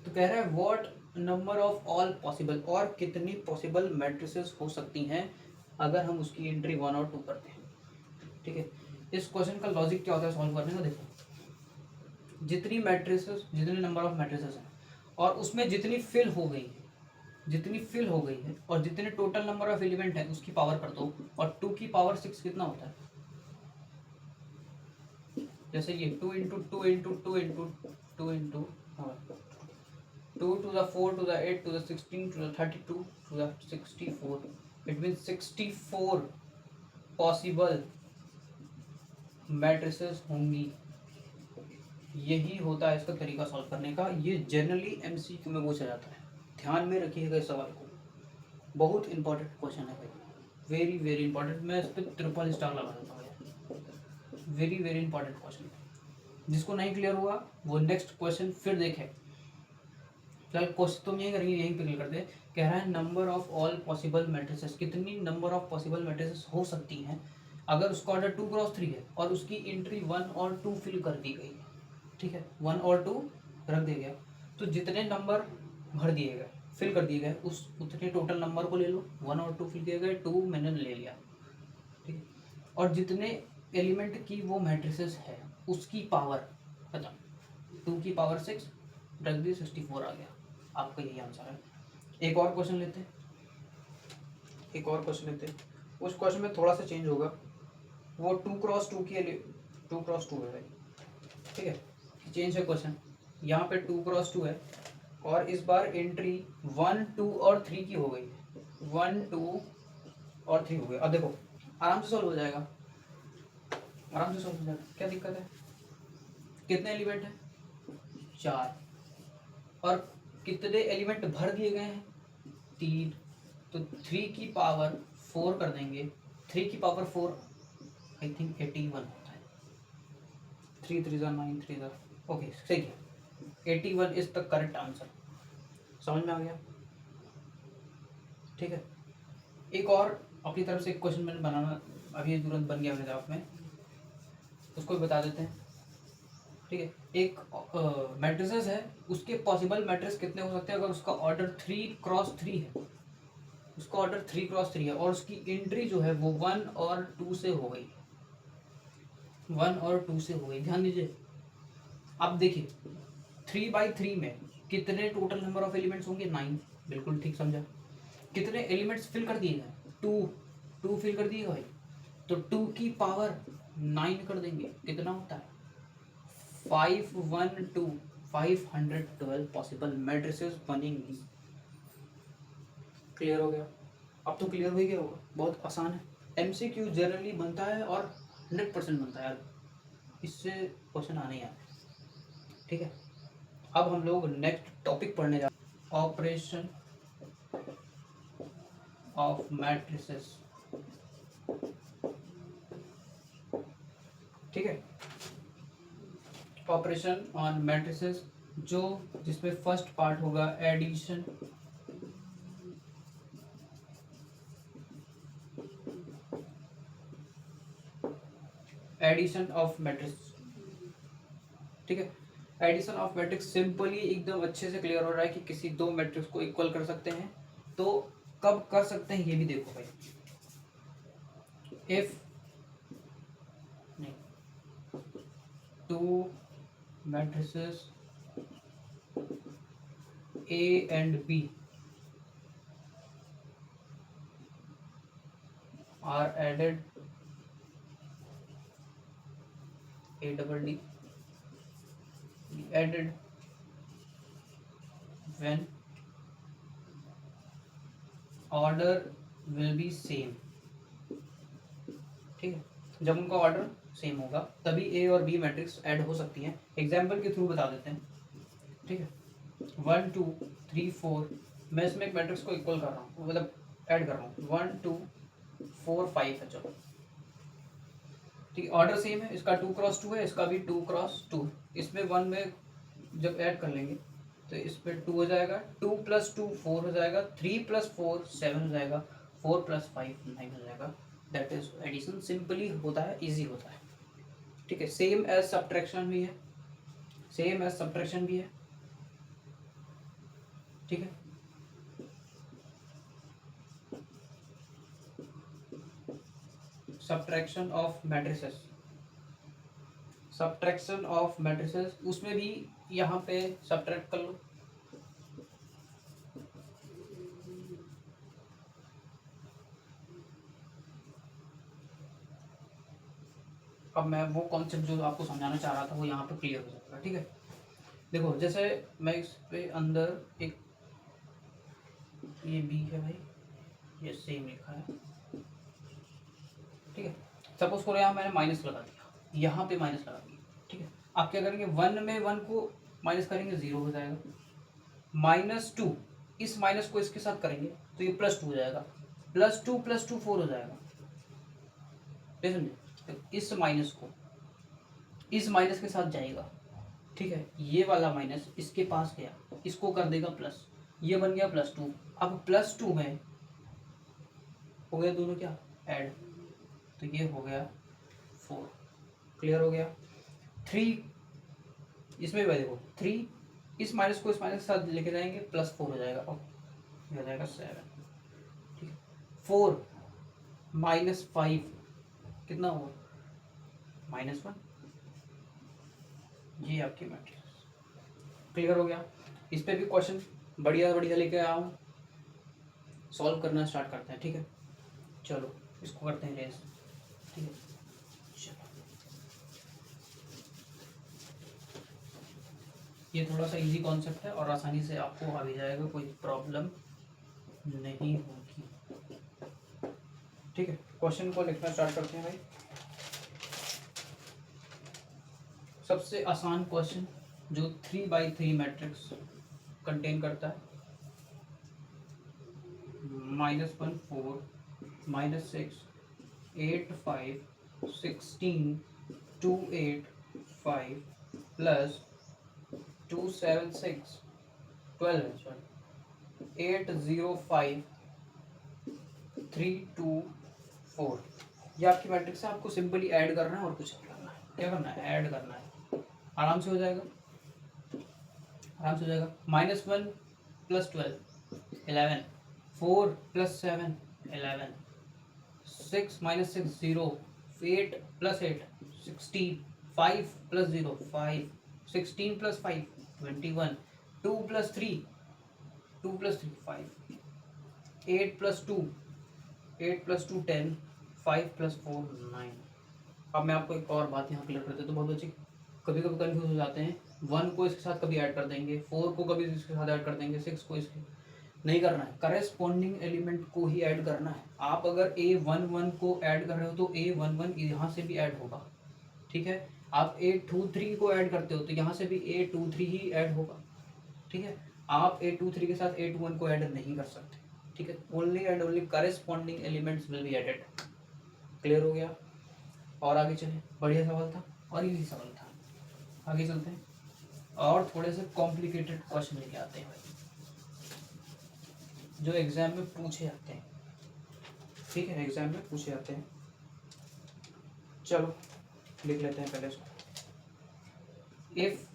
तो कह रहा है what number of all possible, और कितनी पॉसिबल मैट्रिसेस हो सकती हैं अगर हम उसकी एंट्री 1 और 2 करते हैं। ठीक है, इस क्वेश्चन का लॉजिक क्या होता है सॉल्व करने का, देखो जितनी मैट्रिसेस, जितने नंबर ऑफ मैट्रिसेस हैं और उसमें जितनी फिल हो गई है, जितनी फिल हो गई है और जितने टोटल नंबर ऑफ एलिमेंट है उसकी पावर कर दो, और 2 की पावर 6 कितना होता है, जैसे ये 2 into 2 into 2 into 2 into 2 to the 4 to the 8 to the 16 to the 32 to the 64, it means 64 possible matrices होंगी। यही होता है इसका तरीका सॉल्व करने का। ये जनरली एमसीक्यू में पूछा जाता है, ध्यान में रखिएगा इस सवाल को, बहुत इंपॉर्टेंट क्वेश्चन है भाई, वेरी वेरी इंपॉर्टेंट। मैं इस पर ट्रिपल स्टार लगा देता हूँ यार, वेरी वेरी इंपॉर्टेंट क्वेश्चन। जिसको नहीं क्लियर हुआ वो नेक्स्ट क्वेश्चन फिर देखे। चल क्वेश्चन तुम यही करेंगे, यहीं पे क्लियर कर दे। कह रहा है number of all possible matrices, कितनी नंबर ऑफ पॉसिबल मैट्रिसेस हो सकती हैं अगर उसका ऑर्डर 2 × 3 है और उसकी एंट्री 1 और 2 फिल कर दी गई है। ठीक है, 1 और 2 रख दिया गया, तो जितने नंबर भर दिए गए, फिल कर दिए गए, उस उतने टोटल नंबर को ले लो। 1 और 2 फिल किए गए, 2 मैंने ले लिया। ठीक है, और जितने एलिमेंट की वो मैट्रिसेस है उसकी पावर पता, 2 की पावर 6 रख दी, 64 आ गया। आपका यही आंसर है। एक और क्वेश्चन लेते हैं, एक और क्वेश्चन लेते हैं। उस क्वेश्चन में थोड़ा सा चेंज होगा, वो 2 × 2 के लिए 2 × 2 है भाई। ठीक है, चेंज है क्वेश्चन, यहाँ पे 2 × 2 है और इस बार एंट्री 1, 2 और 3 की हो गई है। 1, 2 और 3 हो गया। अब देखो आराम से सॉल्व हो जाएगा, आराम से सॉल्व हो जाएगा, क्या दिक्कत है। कितने एलिमेंट है, 4, और कितने एलिमेंट भर दिए गए हैं, 3, तो 3 की पावर 4 कर देंगे। 3 की पावर 4 आई थिंक 81 होता है। 3 3 9 3 ओके सही है, 81 इज द करेक्ट आंसर। समझ में आ गया। ठीक है, एक और अपनी तरफ से एक क्वेश्चन मैंने बनाना अभी तुरंत बन गया मेरे दिमाग में, उसको भी बता देते हैं। ठीक है, एक मैट्रिसेस है, उसके पॉसिबल मैट्रिक्स कितने हो सकते हैं अगर उसका ऑर्डर 3 × 3 है। उसका ऑर्डर 3 × 3 है और उसकी एंट्री जो है वो 1 और 2 से हो गई, 1 और 2 से हो गई। ध्यान दीजिए, अब देखिए 3/3 में कितने टोटल नंबर ऑफ एलिमेंट्स होंगे, 9। बिल्कुल ठीक समझा। कितने एलिमेंट्स फिल कर दिए गए, 2 फिल कर दिए भाई, तो 2 की पावर 9 कर देंगे, कितना होता है 512, 512 पॉसिबल मैट्रिसेस बनेंगी। क्लियर हो गया। अब तो क्लियर हो ही गया होगा, बहुत आसान है। एमसीक्यू जनरली बनता है और 100% बनता है यार, इससे क्वेश्चन आने ही आते हैं। ठीक है, अब हम लोग नेक्स्ट टॉपिक पढ़ने जा रहे हैं, ऑपरेशन ऑफ मैट्रिसेस। ठीक है, ऑपरेशन ऑन मैट्रिसेस, जो जिसमें फर्स्ट पार्ट होगा एडिशन, एडिशन ऑफ मैट्रिक्स। ठीक है, एडिशन ऑफ मैट्रिक्स सिंपली एकदम अच्छे से क्लियर हो रहा है कि किसी दो मैट्रिक्स को इक्वल कर सकते हैं। तो कब कर सकते हैं ये भी देखो भाई, इफ नहीं, 2 matrices A and B are added, ADD added when order will be same। ठीक है, जब उनका ऑर्डर सेम होगा तभी ए और बी मैट्रिक्स ऐड हो सकती हैं। एग्जाम्पल के थ्रू बता देते हैं। ठीक है, 1 2 3 4, मैं इसमें एक मैट्रिक्स को इक्वल कर रहा हूँ, मतलब ऐड कर रहा हूँ। 1 2 4 5 है, चलो ठीक है, ऑर्डर सेम है, इसका 2 × 2 है, इसका भी 2 × 2। इसमें 1 में जब ऐड कर लेंगे तो इस पर 2 हो जाएगा, 2 + 2 4 हो जाएगा, 3 + 4 7 हो जाएगा, 4 + 5 9 हो जाएगा। दैट इज एडिशन, सिंपली होता है, इजी होता है। ठीक है, सेम एज सब्ट्रैक्शन भी है, सेम एज सब्ट्रैक्शन भी है। ठीक है, subtraction of matrices, subtraction of matrices, उसमें भी यहाँ पे सब्ट्रैक्ट कर लो। अब मैं वो कॉन्सेप्ट जो आपको समझाना चाह रहा था वो यहाँ पे क्लियर हो जाएगा। ठीक है, देखो जैसे मैं इस पे अंदर एक, ये बी है भाई, ये सेम लिखा है। ठीक है। सपोज करो यहाँ मैंने माइनस लगा दिया, यहाँ पे माइनस लगा दिया, ठीक है। आप क्या करेंगे, 1 में 1 को माइनस करेंगे 0 हो जाएगा। -2 इस माइनस को इसके साथ करेंगे तो ये +2 हो जाएगा। +2 + 2 4 हो जाएगा, ठीक है। तो इस माइनस को इस माइनस के साथ जाएगा, ठीक है। ये वाला माइनस इसके पास गया, इसको कर देगा प्लस, ये बन गया +2। अब +2 में हो गया दोनों क्या ऐड, तो ये हो गया 4। क्लियर हो गया। 3 इसमें भी देखो 3 इस माइनस को इस माइनस के साथ लेके जाएंगे +4 हो जाएगा, और ये हो जाएगा 7, ठीक है। 4 - 5 कितना हुआ, -1। ये आपकी मैट्रिक्स। क्लियर हो गया। इस पे भी क्वेश्चन बढ़िया बढ़िया लेके आया हूँ, सॉल्व करना स्टार्ट करते हैं, ठीक है। चलो इसको करते हैं रेस, ठीक है। चलो ये थोड़ा सा इजी कॉन्सेप्ट है और आसानी से आपको आ भी जाएगा, कोई प्रॉब्लम नहीं होगी, ठीक है। क्वेश्चन को लिखना स्टार्ट करते हैं भाई। सबसे आसान क्वेश्चन जो 3x3 मैट्रिक्स कंटेन करता है, -1 4 -6 8 5 16 2 8 5 प्लस 2 7 6 12 8 0 5 3 2 4। ये आपकी मैट्रिक्स है, आपको सिंपली ऐड करना है और कुछ नहीं करना है। क्या करना है, ऐड करना है, आराम से हो जाएगा, आराम से हो जाएगा। -1 + 12 11, 4 + 7 11, 6 - 6 0, 8 + 8 16, 5 + 0 5, 16 + 5 21, 2 + 3 5, 8 + 2 10, 5 + 4 9। अब मैं आपको एक और बात यहाँ क्लियर कर देता हूँ, बहुत अच्छी। कभी कभी कन्फ्यूज हो जाते हैं, 1 को इसके साथ कभी ऐड कर देंगे, 4 को कभी इसके साथ ऐड कर देंगे, 6 को इसके नहीं करना है, करेस्पॉन्डिंग एलिमेंट को ही ऐड करना है। आप अगर A11 को ऐड कर रहे हो तो A11 यहाँ से भी ऐड होगा, ठीक है। आप A23 को ऐड करते हो तो यहाँ से भी A23 ही ऐड होगा, ठीक है। आप A23 के साथ A21 को ऐड नहीं कर सकते, ठीक है। Only and only corresponding elements will be added. Clear हो गया। और आगे चले, बढ़िया सवाल था और इजी सवाल था। आगे चलते हैं और थोड़े से कॉम्प्लिकेटेड क्वेश्चन लेके आते हैं भाई, जो एग्जाम में पूछे जाते हैं, ठीक है। एग्जाम में पूछे जाते हैं। चलो लिख लेते हैं पहले इसको। If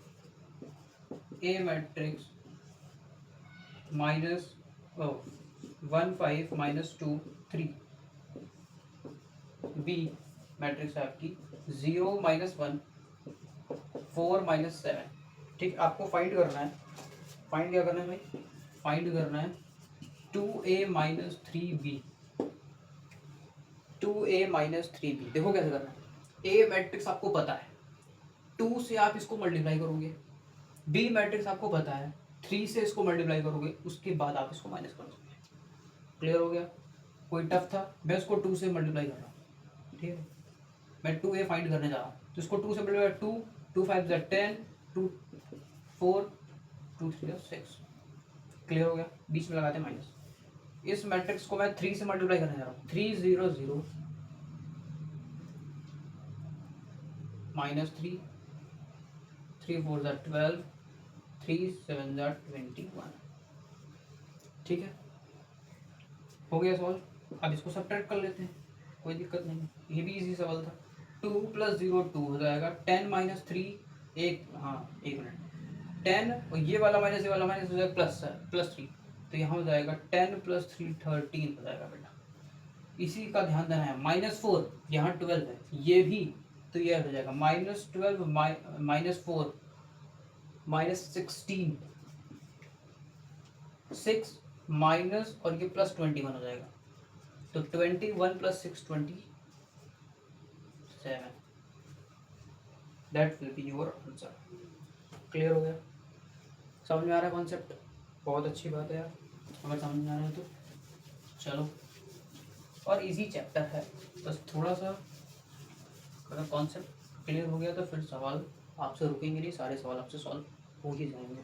A matrix -1 5 -2 3, B matrix है आपकी 0 -1 4 -7, ठीक। आपको फाइंड करना है, फाइंड क्या करना है भाई, फाइंड करना है 2a - 3b, 2a - 3b। देखो कैसे करना है, a मैट्रिक्स आपको पता है, 2 से आप इसको मल्टीप्लाई करोगे, b मैट्रिक्स आपको पता है, 3 से इसको मल्टीप्लाई करोगे, उसके बाद आप इसको माइनस कर दोगे। क्लियर हो गया। कोई टफ था, मैं इसको 2 से मल्टीप्लाई कर रहा हूँ, ठीक है। मैं 2a फाइंड करने जा रहा हूँ, तो इसको 2 से मल्टीप्लाई 2 2 5 10 2 4 2 3 6। क्लियर हो गया। बीच में लगाते हैं माइनस। इस मैट्रिक्स को मैं 3 से मल्टीप्लाई करने जा रहा हूँ, 3 0 0 -3 3 4 12 3 7 21, ठीक है। हो गया सॉल्व। अब इसको सब्ट्रैक्ट कर लेते हैं, कोई दिक्कत नहीं, ये भी इजी सवाल था। 2 + 0 2 हो जाएगा, 10 - 3 एक, हाँ एक मिनट, 10 और ये वाला माइनस हो जाएगा +3, तो यहाँ हो जाएगा 10 + 3 13 हो जाएगा बेटा। इसी का ध्यान देना है। -4 यहाँ 12 है, ये भी, तो ये हो जाएगा -12 -4 -16 6 माइनस और ये +21 हो जाएगा, तो 21 + 6 27। That will be your answer. Clear हो गया। समझ में आ रहा है कॉन्सेप्ट, बहुत अच्छी बात है यार, अगर समझ में आ रहा है तो। चलो और इजी चैप्टर है, बस थोड़ा सा अगर कॉन्सेप्ट क्लियर हो गया तो फिर सवाल आपसे रुकेंगे नहीं, सारे सवाल आपसे सॉल्व हो ही जाएंगे।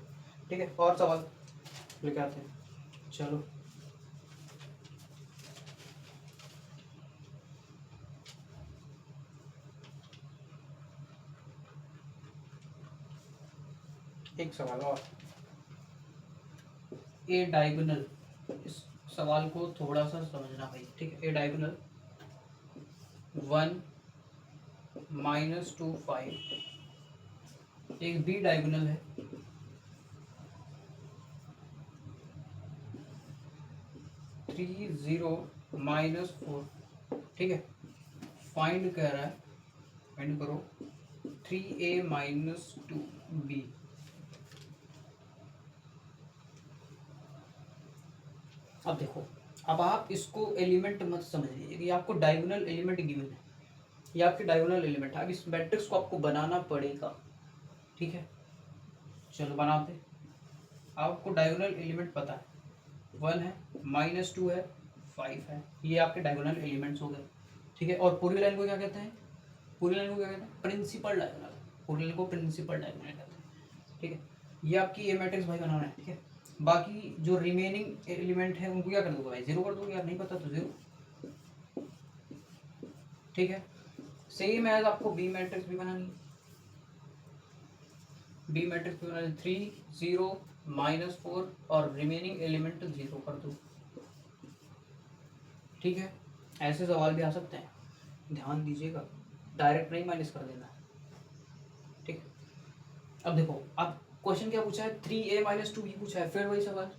ठीक है, और सवाल लेके आते हैं, चलो। एक सवाल और, ए डायगोनल, इस सवाल को थोड़ा सा समझना भाई, ठीक है। ए डायगोनल 1 -2 5, एक बी डायगोनल है 3 0 -4, ठीक है। फाइंड कह रहा है, फाइंड करो 3a - 2b। अब देखो, अब आप इसको एलिमेंट मत समझिए, ये आपको डायगोनल एलिमेंट गिवन है, ये आपके डायगोनल एलिमेंट है। अब इस मैट्रिक्स को आपको बनाना पड़ेगा, ठीक है। चलो बनाते, आपको डायगोनल एलिमेंट पता है, 1 है, -2 है, 5 है, ये आपके डायगोनल एलिमेंट्स हो गए, ठीक है। और पूरी लाइन को क्या कहते हैं, पूरी लाइन को क्या कहते हैं, प्रिंसिपल डायगोनल, पूरी लाइन को प्रिंसिपल डायगोनल कहते हैं, ठीक है। ये आपकी ये मैट्रिक्स भाई बनाना है, ठीक है। बाकी जो रिमेनिंग एलिमेंट है उनको क्या कर दोगे भाई, 0 कर दोगे, यार नहीं पता तो 0, ठीक है। सेम एज आपको बी मैट्रिक्स भी बनानी है, बी मैट्रिक्स भी बनानी, 3 0 -4 और रिमेनिंग एलिमेंट 0 कर दो, ठीक है। ऐसे सवाल भी आ सकते हैं, ध्यान दीजिएगा, डायरेक्ट नहीं माइनस कर देना, ठीक। अब देखो, अब क्वेश्चन क्या पूछा है, 3a - 2b पूछा है, फिर वही सवाल,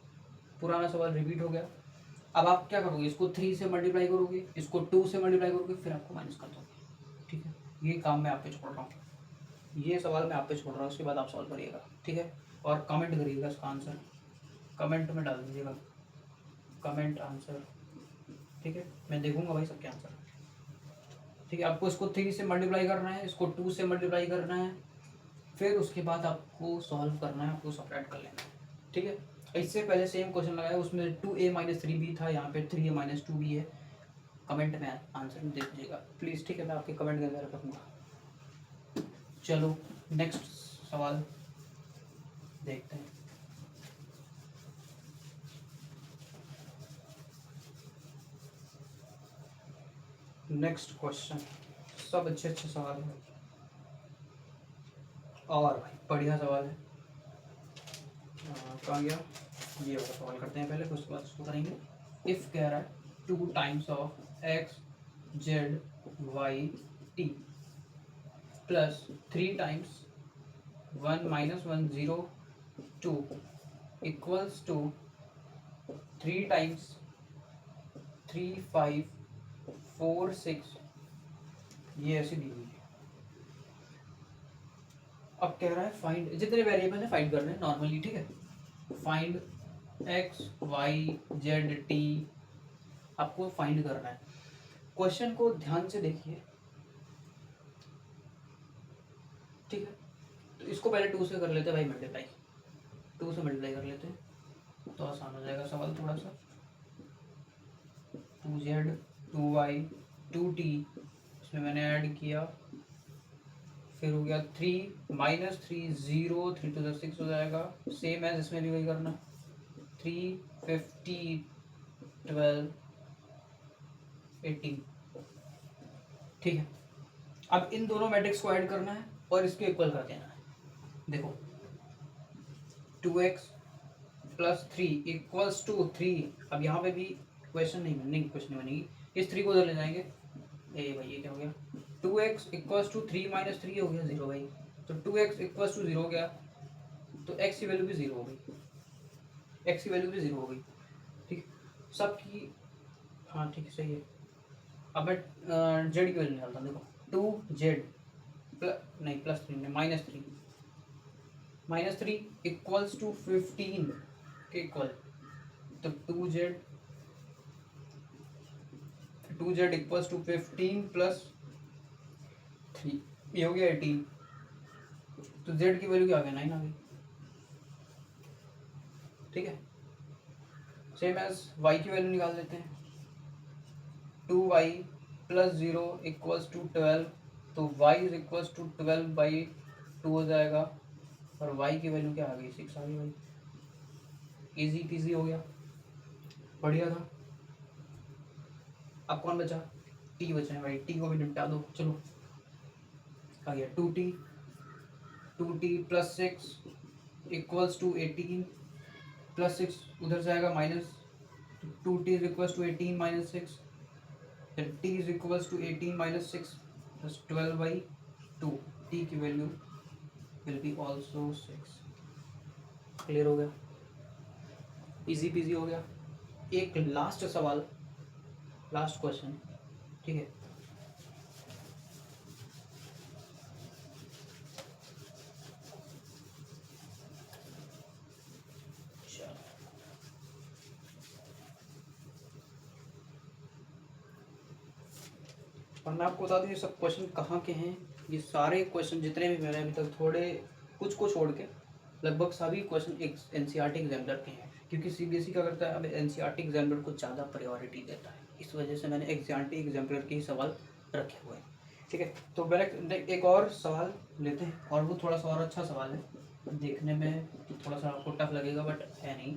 पुराना सवाल रिपीट हो गया। अब आप क्या करोगे, इसको 3 से मल्टीप्लाई करोगे, इसको 2 से मल्टीप्लाई करोगे, फिर आपको माइनस कर दोगे, ठीक है। ये काम मैं आप पे छोड़ रहा हूँ, ये सवाल मैं आप पे छोड़ रहा हूँ, उसके बाद आप सॉल्व करिएगा, ठीक है। और कमेंट करिएगा इसका आंसर, कमेंट में डाल दीजिएगा, कमेंट आंसर, ठीक है। मैं देखूंगा भाई सबके आंसर, ठीक है। आपको इसको 3 से मल्टीप्लाई करना है, इसको 2 से मल्टीप्लाई करना है, फिर उसके बाद आपको सॉल्व करना है, आपको सब्ट्रैक्ट कर लेना है, ठीक है। इससे पहले सेम क्वेश्चन लगाया, उसमें 2a - 3b था, यहाँ पे 3a - 2b है। कमेंट में आंसर में दे दीजिएगा प्लीज़, ठीक है। मैं आपके कमेंट के अंदर रखूँगा। चलो नेक्स्ट सवाल देखते हैं। नेक्स्ट क्वेश्चन, सब अच्छे अच्छे सवाल हैं, और भाई बढ़िया सवाल है। कहाँ गया, ये वाला सवाल करते हैं पहले, फिर उसके बाद उसको करेंगे। इफ़ कह रहा है 2 times of x z y t plus 3 times 1 - 1 0 2 equals to 3 times 3 5 4 6, ये ऐसी दी हुई है। अब कह रहा है फाइंड, जितने वेरिएबल है फाइंड करने हैं नॉर्मली, ठीक है। Find x y z t, आपको फाइंड करना है। क्वेश्चन को ध्यान से देखिए, ठीक है। तो इसको पहले 2 से कर लेते हैं भाई मल्टीप्लाई, 2 से मल्टीप्लाई कर लेते हैं तो आसान हो जाएगा सवाल थोड़ा सा। 2z 2y 2t, इसमें मैंने ऐड किया, फिर हो गया 3 -3 0 3 to the 6 हो जाएगा, सेम एज इसमें भी वही करना, 3 50 12 18, ठीक है। अब इन दोनों मैट्रिक्स को ऐड करना है और इसको इक्वल कर देना है। देखो 2x + 3 इक्वल्स टू 3, अब यहाँ पे भी क्वेश्चन नहीं बनेगी, इस 3 को उधर ले जाएंगे, ए भाई ये क्या हो गया, 2x = 3 - 3 हो गया 0 भाई, तो 2x = 0 हो गया, तो x की वैल्यू भी 0 हो गई, x की वैल्यू भी 0 हो गई, ठीक। सबकी, हाँ ठीक है सही है। अब मैं z की वैल्यू निकालता हूँ, देखो 2z नहीं +3 नहीं -3 इक्वल्स टू 15 के इक्वल, तो 2z इक्वल्स टू 15 + 3, ये हो गया 18, तो z की वैल्यू क्या आ गया 9 आ गई, ठीक है। सेम एज y की वैल्यू निकाल लेते हैं, 2y प्लस 0 इक्वल्स टू 12, तो y इज इक्वल्स टू 12/2 हो जाएगा और y की वैल्यू क्या आ गई 6 आ गई भाई। इजी पीजी हो गया, बढ़िया था। अब कौन बचा, t बचा है भाई, t को भी निपटा दो। चलो आ गया 2t plus 6 equals to 18 plus 6 उधर से आएगा minus 2t is equals to 18 minus 6, फिर t is equals to 18 minus 6 plus 12/2, t की value will be also 6। Clear हो गया, इजी पीजी हो गया। एक लास्ट सवाल, लास्ट क्वेश्चन, ठीक है। और मैं आपको बता दूं ये सब क्वेश्चन कहाँ के हैं। ये सारे क्वेश्चन जितने भी मैंने अभी तक, थोड़े कुछ को छोड़ के लगभग सभी क्वेश्चन एक एनसीईआरटी एग्जामिनर के हैं, क्योंकि सीबीएसई क्या करता है, अब एनसीईआरटी एग्जामिनर को ज़्यादा प्रायोरिटी देता है, इस वजह से मैंने एनसीईआरटी एग्जामिनर के ही सवाल रखे हुए हैं, ठीक है। तो पहले एक और सवाल लेते हैं, और वो थोड़ा सा और अच्छा सवाल है, देखने में थोड़ा सा आपको टफ लगेगा बट है नहीं।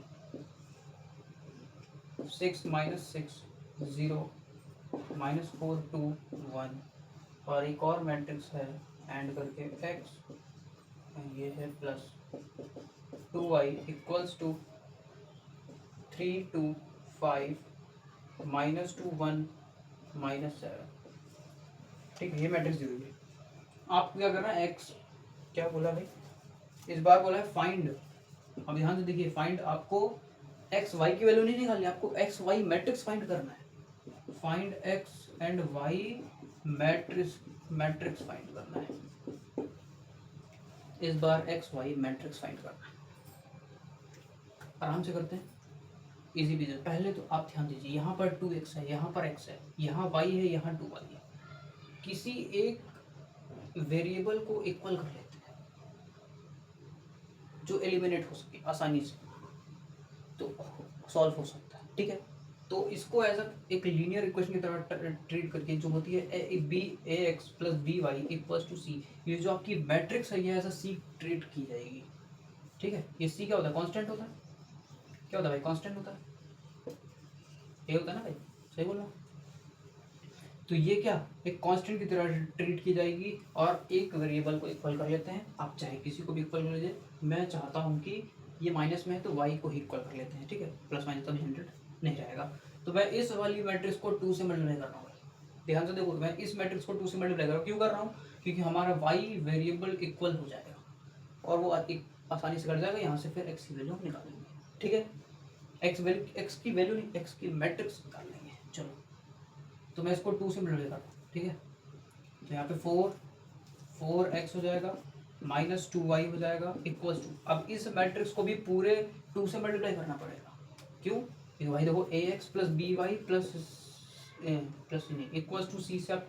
6 - 6 0 -4 2 1, और एक और मैट्रिक्स है एंड करके x, ये है प्लस 2y इक्वल्स टू 3 2 5 -2 1 -7, ठीक है। ये मैट्रिक्स दी हुई है, आपको क्या करना है, x क्या बोला भाई, इस बार बोला है फाइंड। अब ध्यान से देखिए, फाइंड आपको x y की वैल्यू नहीं निकालनी, आपको x y मैट्रिक्स फाइंड करना है। Find x and y matrix find करना है, इस बार x y मैट्रिक्स फाइंड करना है। आराम से करते हैं, इजी भी। पहले तो आप ध्यान दीजिए, यहाँ पर 2x है, यहाँ पर x है, यहाँ y है, यहाँ 2y है। किसी एक वेरिएबल को इक्वल कर लेते हैं जो एलिमिनेट हो सके आसानी से, तो सॉल्व हो सकता है, ठीक है। तो इसको एज एक लीनियर इक्वेशन की तरह ट्रीट करके, जो होती है ax plus by equals to c, ये जो आपकी मैट्रिक्स है ये एज c ट्रीट की जाएगी, ठीक है। ये c क्या होता है, कांस्टेंट होता है, क्या होता है भाई, कांस्टेंट होता है, ये होता है ना भाई, सही बोल रहा हूँ। तो ये क्या एक कांस्टेंट की तरह ट्रीट की जाएगी, और एक वेरिएबल को इक्वल कर लेते हैं, आप चाहे किसी को भी इक्वल कर लीजिए। मैं चाहता हूँ कि ये माइनस में है तो y को ही इक्वल कर लेते हैं, ठीक है, प्लस माइनस तब 100 नहीं रहेगा। तो मैं इस वाली मैट्रिक्स को 2 से मल्टीप्लाई कर रहा हूँ, ध्यान से देखो, मैं इस मैट्रिक्स को 2 से मल्टीप्लाई कर रहा हूँ, क्यों कर रहा हूँ, क्योंकि हमारा y वेरिएबल इक्वल हो जाएगा और वो आसानी से कट जाएगा, यहाँ से फिर x की वैल्यू निकालेंगे, ठीक है। x की वैल्यू नहीं, x की मैट्रिक्स निकाल लेंगे। चलो, तो मैं इसको 2 से मल्टीप्लाई करता हूँ, ठीक है। तो यहाँ पे 4x हो जाएगा, -2y हो जाएगा इक्वल्स टू, अब इस मैट्रिक्स को भी पूरे 2 से मल्टीप्लाई करना पड़ेगा, क्यों, क्योंकि भाई देखो ax प्लस by प्लस नहीं इक्वल्स टू c से आप,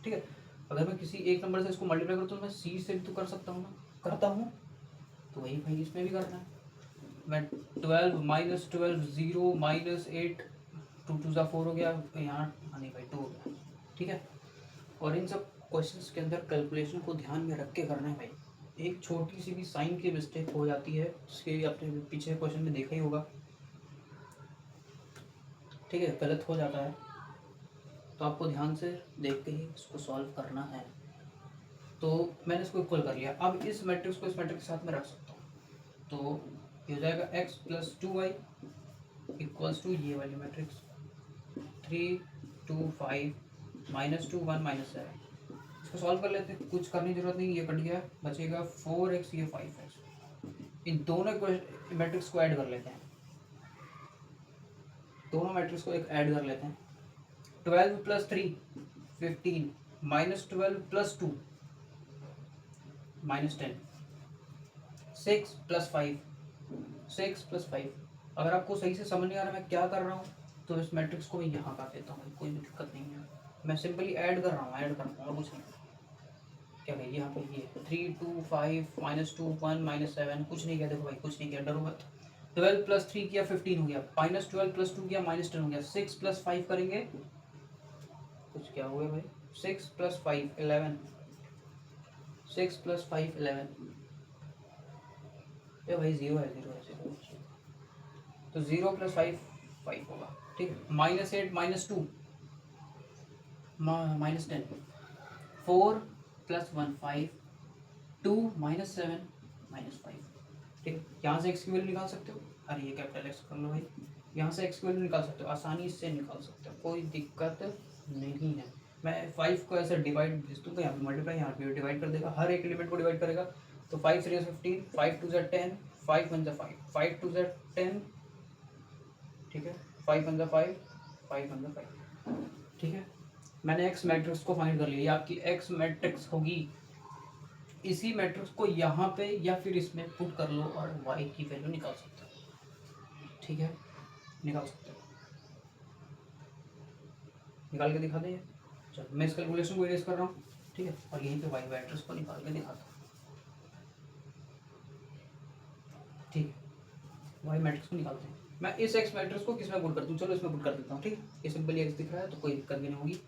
ठीक है। अगर मैं किसी एक नंबर से इसको मल्टीप्लाई करूँ तो मैं c से भी तो कर सकता हूँ ना, करता हूँ, तो वही भाई इसमें भी करना है। मैं 12 - 12 0 -8 2 2 4 हो गया, यहाँ नहीं भाई 2 हो गया, ठीक है। और इन सब क्वेश्चंस के अंदर कैलकुलेशन को ध्यान में रख के करना है भाई, एक छोटी सी भी साइन की मिस्टेक हो जाती है, उसके आपने पीछे क्वेश्चन में देखा ही होगा, ठीक है, गलत हो जाता है, तो आपको ध्यान से देख के ही इसको सॉल्व करना है। तो मैंने इसको इक्वल कर लिया, अब इस मैट्रिक्स को इस मैट्रिक्स के साथ में रख सकता हूँ, तो ये हो जाएगा x plus 2y equals to ये वाली मैट्रिक्स 3 2 5 -2 1 -7। इसको सॉल्व कर लेते हैं, कुछ करने की जरूरत नहीं, ये कट गया, बचेगा 4x, ये 5x। इन दोनों मैट्रिक्स को ऐड कर लेते हैं, दोनों मैट्रिक्स को एक ऐड कर लेते हैं। 12 + 3 15 -12 + 2 -10, 6 + 5 6 + 5। अगर आपको सही से समझ नहीं आ रहा मैं क्या कर रहा हूँ, तो इस मैट्रिक्स को मैं यहाँ कर देता हूँ, कोई भी दिक्कत नहीं है, मैं सिंपली ऐड कर रहा हूँ, ऐड कर रहा हूँ और कुछ नहीं। क्या भाई यहाँ पे ये 3 2 5 -2 1 -7, कुछ नहीं किया, देखो भाई कुछ नहीं किया, डरो मत। 12 + 3 किया 15 हो गया, -12 + 2 किया -10 हो गया, 6 + 5 करेंगे कुछ क्या हुआ भाई, 6 + 5 11, 6 + 5 11, ये भाई 0 है, 0 है, 0, तो 0 + 5 5 होगा, ठीक है। -8 -2 -10, 4 + 1 5, 2 -7 -5, ठीक है। यहाँ से x की वैल्यू निकाल सकते हो, अरे ये कैपिटल X कर लो भाई, यहाँ से x की वैल्यू निकाल सकते हो, आसानी से निकाल सकते हो, कोई दिक्कत नहीं है। मैं 5 को ऐसे डिवाइड भेज दूँगा, यहाँ पे मल्टीप्लाई, यहाँ पे डिवाइड कर देगा, हर एक एलिमेंट को डिवाइड करेगा। तो 5 3 15, 5 2 10, 5 1 5, 5 2 10, ठीक है, 5 1 5, 5 1 5, ठीक है। मैंने एक्स मैट्रिक्स को फाइंड कर लिया, ये आपकी एक्स मैट्रिक्स होगी। इसी मैट्रिक्स को यहाँ पे या फिर इसमें पुट कर लो और वाई की वैल्यू निकाल सकते हो, ठीक है, निकाल सकते हो, निकाल के दिखा दें। चलो मैं इस कैलकुलेशन को इरेज कर रहा हूँ, ठीक है, और यहीं पे वाई मैट्रिक्स को निकाल के दिखाता हूँ, ठीक है। वाई मैट्रिक्स को निकालते हैं, मैं इस एक्स मैट्रिक्स को किस में पुट कर दूँ, चलो इसमें पुट कर देता हूँ, ठीक है। ये सिंपली एक्स दिख रहा है तो कोई दिक्कत भी नहीं होगी।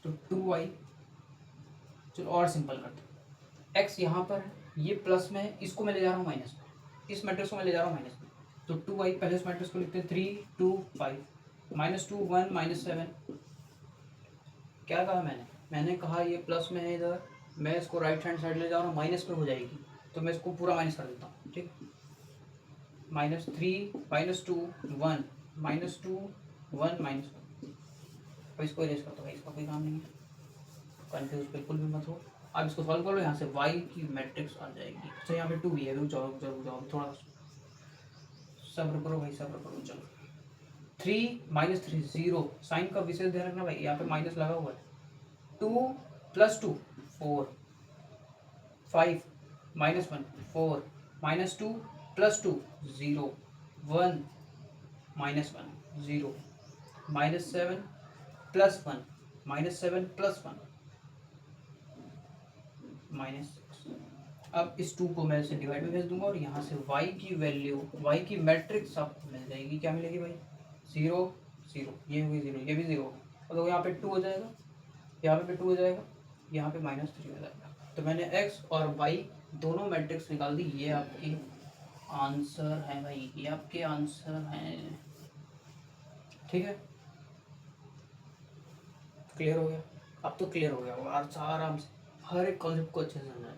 तो 2y, चलो और सिंपल करते हैं, x यहाँ पर है, ये प्लस में है, इसको मैं ले जा रहा हूँ माइनस में, इस मैट्रिक्स को मैं ले जा रहा हूँ माइनस में। तो 2y, पहले इस मैट्रिक्स को लिखते हैं 3 2 5, -2 1 -7। क्या कहा मैंने कहा ये प्लस में है इधर, मैं इसको राइट हैंड साइड ले जा रहा हूँ, माइनस में हो जाएगी, तो मैं इसको पूरा माइनस कर देता हूँ, ठीक। -3 -2 1 -2 1 -1, अब इसको इरेज कर दो भाई, इसका कोई काम नहीं है, कन्फ्यूज बिल्कुल भी मत हो। अब इसको सॉल्व करो, यहाँ से y की मैट्रिक्स आ जाएगी। अच्छा यहाँ पे 2 भी है, रुक जाओ थोड़ा सब्र करो भाई, सब्र करो। चलो 3 -3 0, साइन का विशेष ध्यान रखना भाई, यहाँ पे माइनस लगा हुआ है। 2 + 2 4, 5 -1 4, -2 + 2 0, 1 -1 0, -7 + 1, -7 + 1 -6। अब इस 2 को मैं इसे डिवाइड में भेज दूंगा और यहाँ से y की वैल्यू, y की मैट्रिक्स आपको मिल जाएगी। क्या मिलेगी भाई, 0 0, ये होगी 0, ये भी 0 होगा, और तो यहाँ पे 2 हो जाएगा, यहाँ पे 2 हो जाएगा, यहाँ पे -3 हो जाएगा। तो मैंने x और y दोनों मैट्रिक्स निकाल दी, ये आपकी आंसर है भाई, ये आपके आंसर हैं, ठीक है। क्लियर हो गया, अब तो क्लियर हो गया होगा आराम से, हर एक कॉन्सेप्ट को अच्छे से समझाया,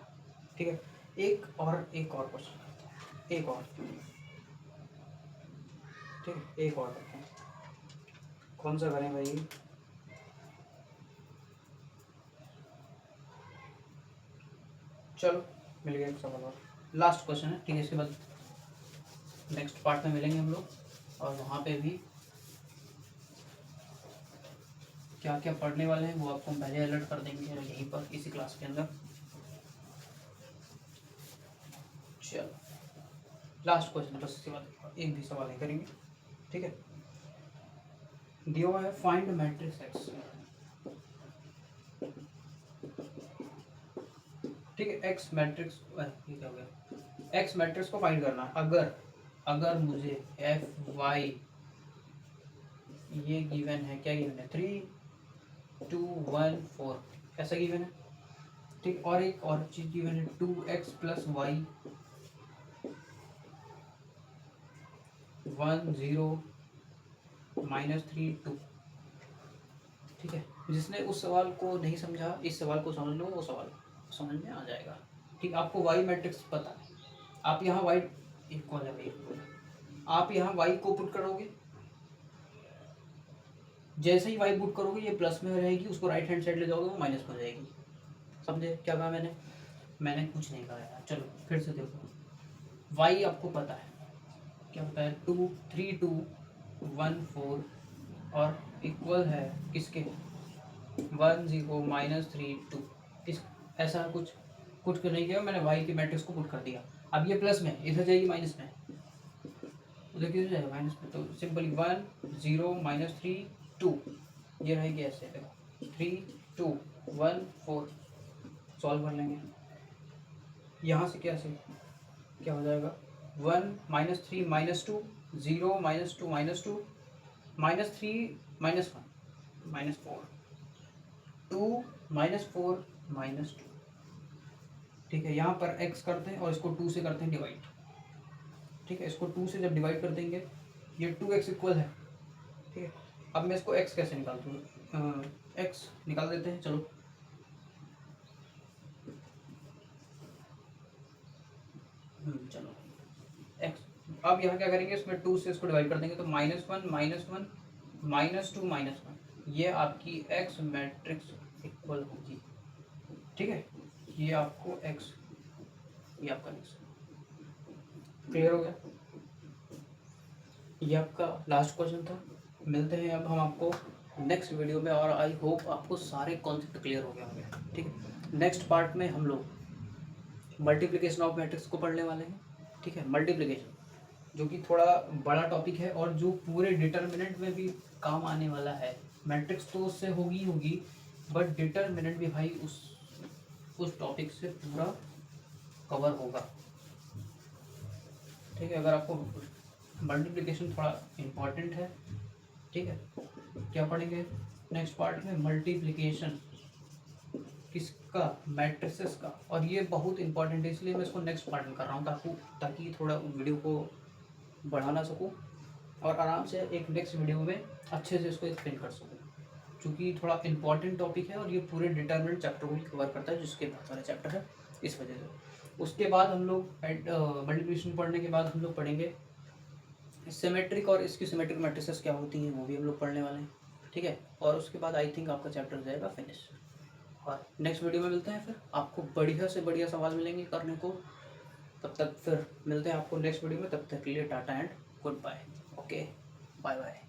ठीक है। एक और क्वेश्चन करते हैं, एक और, ठीक है, एक और करते हैं। कौन सा करें भाई, चलो मिल गया एक सवाल और, लास्ट क्वेश्चन है, ठीक है। इसके बाद नेक्स्ट पार्ट में मिलेंगे हम लोग, और वहाँ पे भी क्या क्या पढ़ने वाले हैं वो आपको हम पहले अलर्ट कर देंगे यहीं पर इसी क्लास के अंदर। चलो लास्ट क्वेश्चन, बस इसके बाद एक भी सवाल नहीं करेंगे, ठीक है। दिया हुआ है फाइंड मैट्रिक्स एक्स, ठीक है। एक्स मैट्रिक्स, ये क्या हो गया, एक्स मैट्रिक्स को फाइंड करना। अगर मुझे एफ वाई ये गिवन है, क्या गिवन है, 3 2 1 4, ऐसा गिवन है, ठीक। और एक और चीज गिवन है 2x + y 1 0 -3 2, ठीक है। जिसने उस सवाल को नहीं समझा, इस सवाल को समझ लो, वो सवाल समझ में आ जाएगा, ठीक। आपको वाई मैट्रिक्स पता है, आप यहाँ वाई इक्वल है भाई, आप यहाँ वाई को पुट करोगे, जैसे ही वाई पुट करोगे ये प्लस में रहेगी, उसको राइट हैंड साइड ले जाओगे वो माइनस में हो जाएगी। समझे क्या कहा मैंने कुछ नहीं कहा यार, चलो फिर से देखो। वाई आपको पता है, क्या होता है, 2 3 2 1 4, और इक्वल है किसके, 1 0 -3 2, इस ऐसा कुछ नहीं किया मैंने, वाई के मैट्रिक्स को पुट कर दिया। अब ये प्लस में, इधर जाएगी माइनस में, उधर किधर जाएगा माइनस में, तो सिंपली 1 0 -3 2, ये रहेगी ऐसे, देखो 3 2 1 4, सॉल्व कर लेंगे। यहाँ से क्या हो जाएगा, 1 -3 -2 0 -2 -2 -3 -1 -4 2 -4 -2। ठीक है, यहाँ पर x करते हैं और इसको 2 से करते हैं डिवाइड। ठीक है, इसको 2 से जब डिवाइड कर देंगे ये 2x इक्वल है। ठीक है, अब मैं इसको x कैसे निकालता हूँ, x निकाल देते हैं। चलो चलो x, अब यहाँ क्या करेंगे, इसमें 2 से इसको डिवाइड कर देंगे तो -1 -1 -2 -1, ये आपकी x मैट्रिक्स इक्वल होगी। ठीक है, ये आपको x, ये आपका x क्लियर हो गया। ये आपका लास्ट क्वेश्चन था। मिलते हैं अब हम आपको नेक्स्ट वीडियो में, और आई होप आपको सारे कॉन्सेप्ट क्लियर हो गए होंगे। ठीक है, नेक्स्ट पार्ट में हम लोग मल्टीप्लिकेशन ऑफ मैट्रिक्स को पढ़ने वाले हैं। ठीक है, मल्टीप्लिकेशन जो कि थोड़ा बड़ा टॉपिक है और जो पूरे डिटर्मिनेंट में भी काम आने वाला है। मैट्रिक्स तो उससे होगी बट डिटर्मिनेंट भी भाई उस टॉपिक से पूरा कवर होगा। ठीक है, अगर आपको मल्टीप्लिकेशन थोड़ा इम्पॉर्टेंट है। ठीक है, क्या पढ़ेंगे नेक्स्ट पार्ट में, मल्टीप्लिकेशन किसका, मैट्रिसेस का, और ये बहुत इंपॉर्टेंट है इसलिए मैं इसको नेक्स्ट पार्ट में कर रहा हूँ ताकि थोड़ा वीडियो को बढ़ा ना सकूँ और आराम से एक नेक्स्ट वीडियो में अच्छे से इसको एक्सप्लेन कर सकूँ, क्योंकि थोड़ा इंपॉर्टेंट टॉपिक है और ये पूरे डिटरमिनेंट चैप्टर को भी कवर करता है जिसके बहुत सारे चैप्टर है इस वजह से। उसके बाद हम लोग मल्टीप्लिकेशन पढ़ने के बाद हम लोग पढ़ेंगे सिमेट्रिक और इसकी सिमेट्रिक मैट्रिसेस क्या होती हैं, वो भी हम लोग पढ़ने वाले हैं। ठीक है, और उसके बाद आई थिंक आपका चैप्टर हो जाएगा फिनिश। और नेक्स्ट वीडियो में मिलते हैं, फिर आपको बढ़िया से बढ़िया सवाल मिलेंगे करने को। तब तक फिर मिलते हैं आपको नेक्स्ट वीडियो में, तब तक के लिए tata and good bye. Okay, bye bye.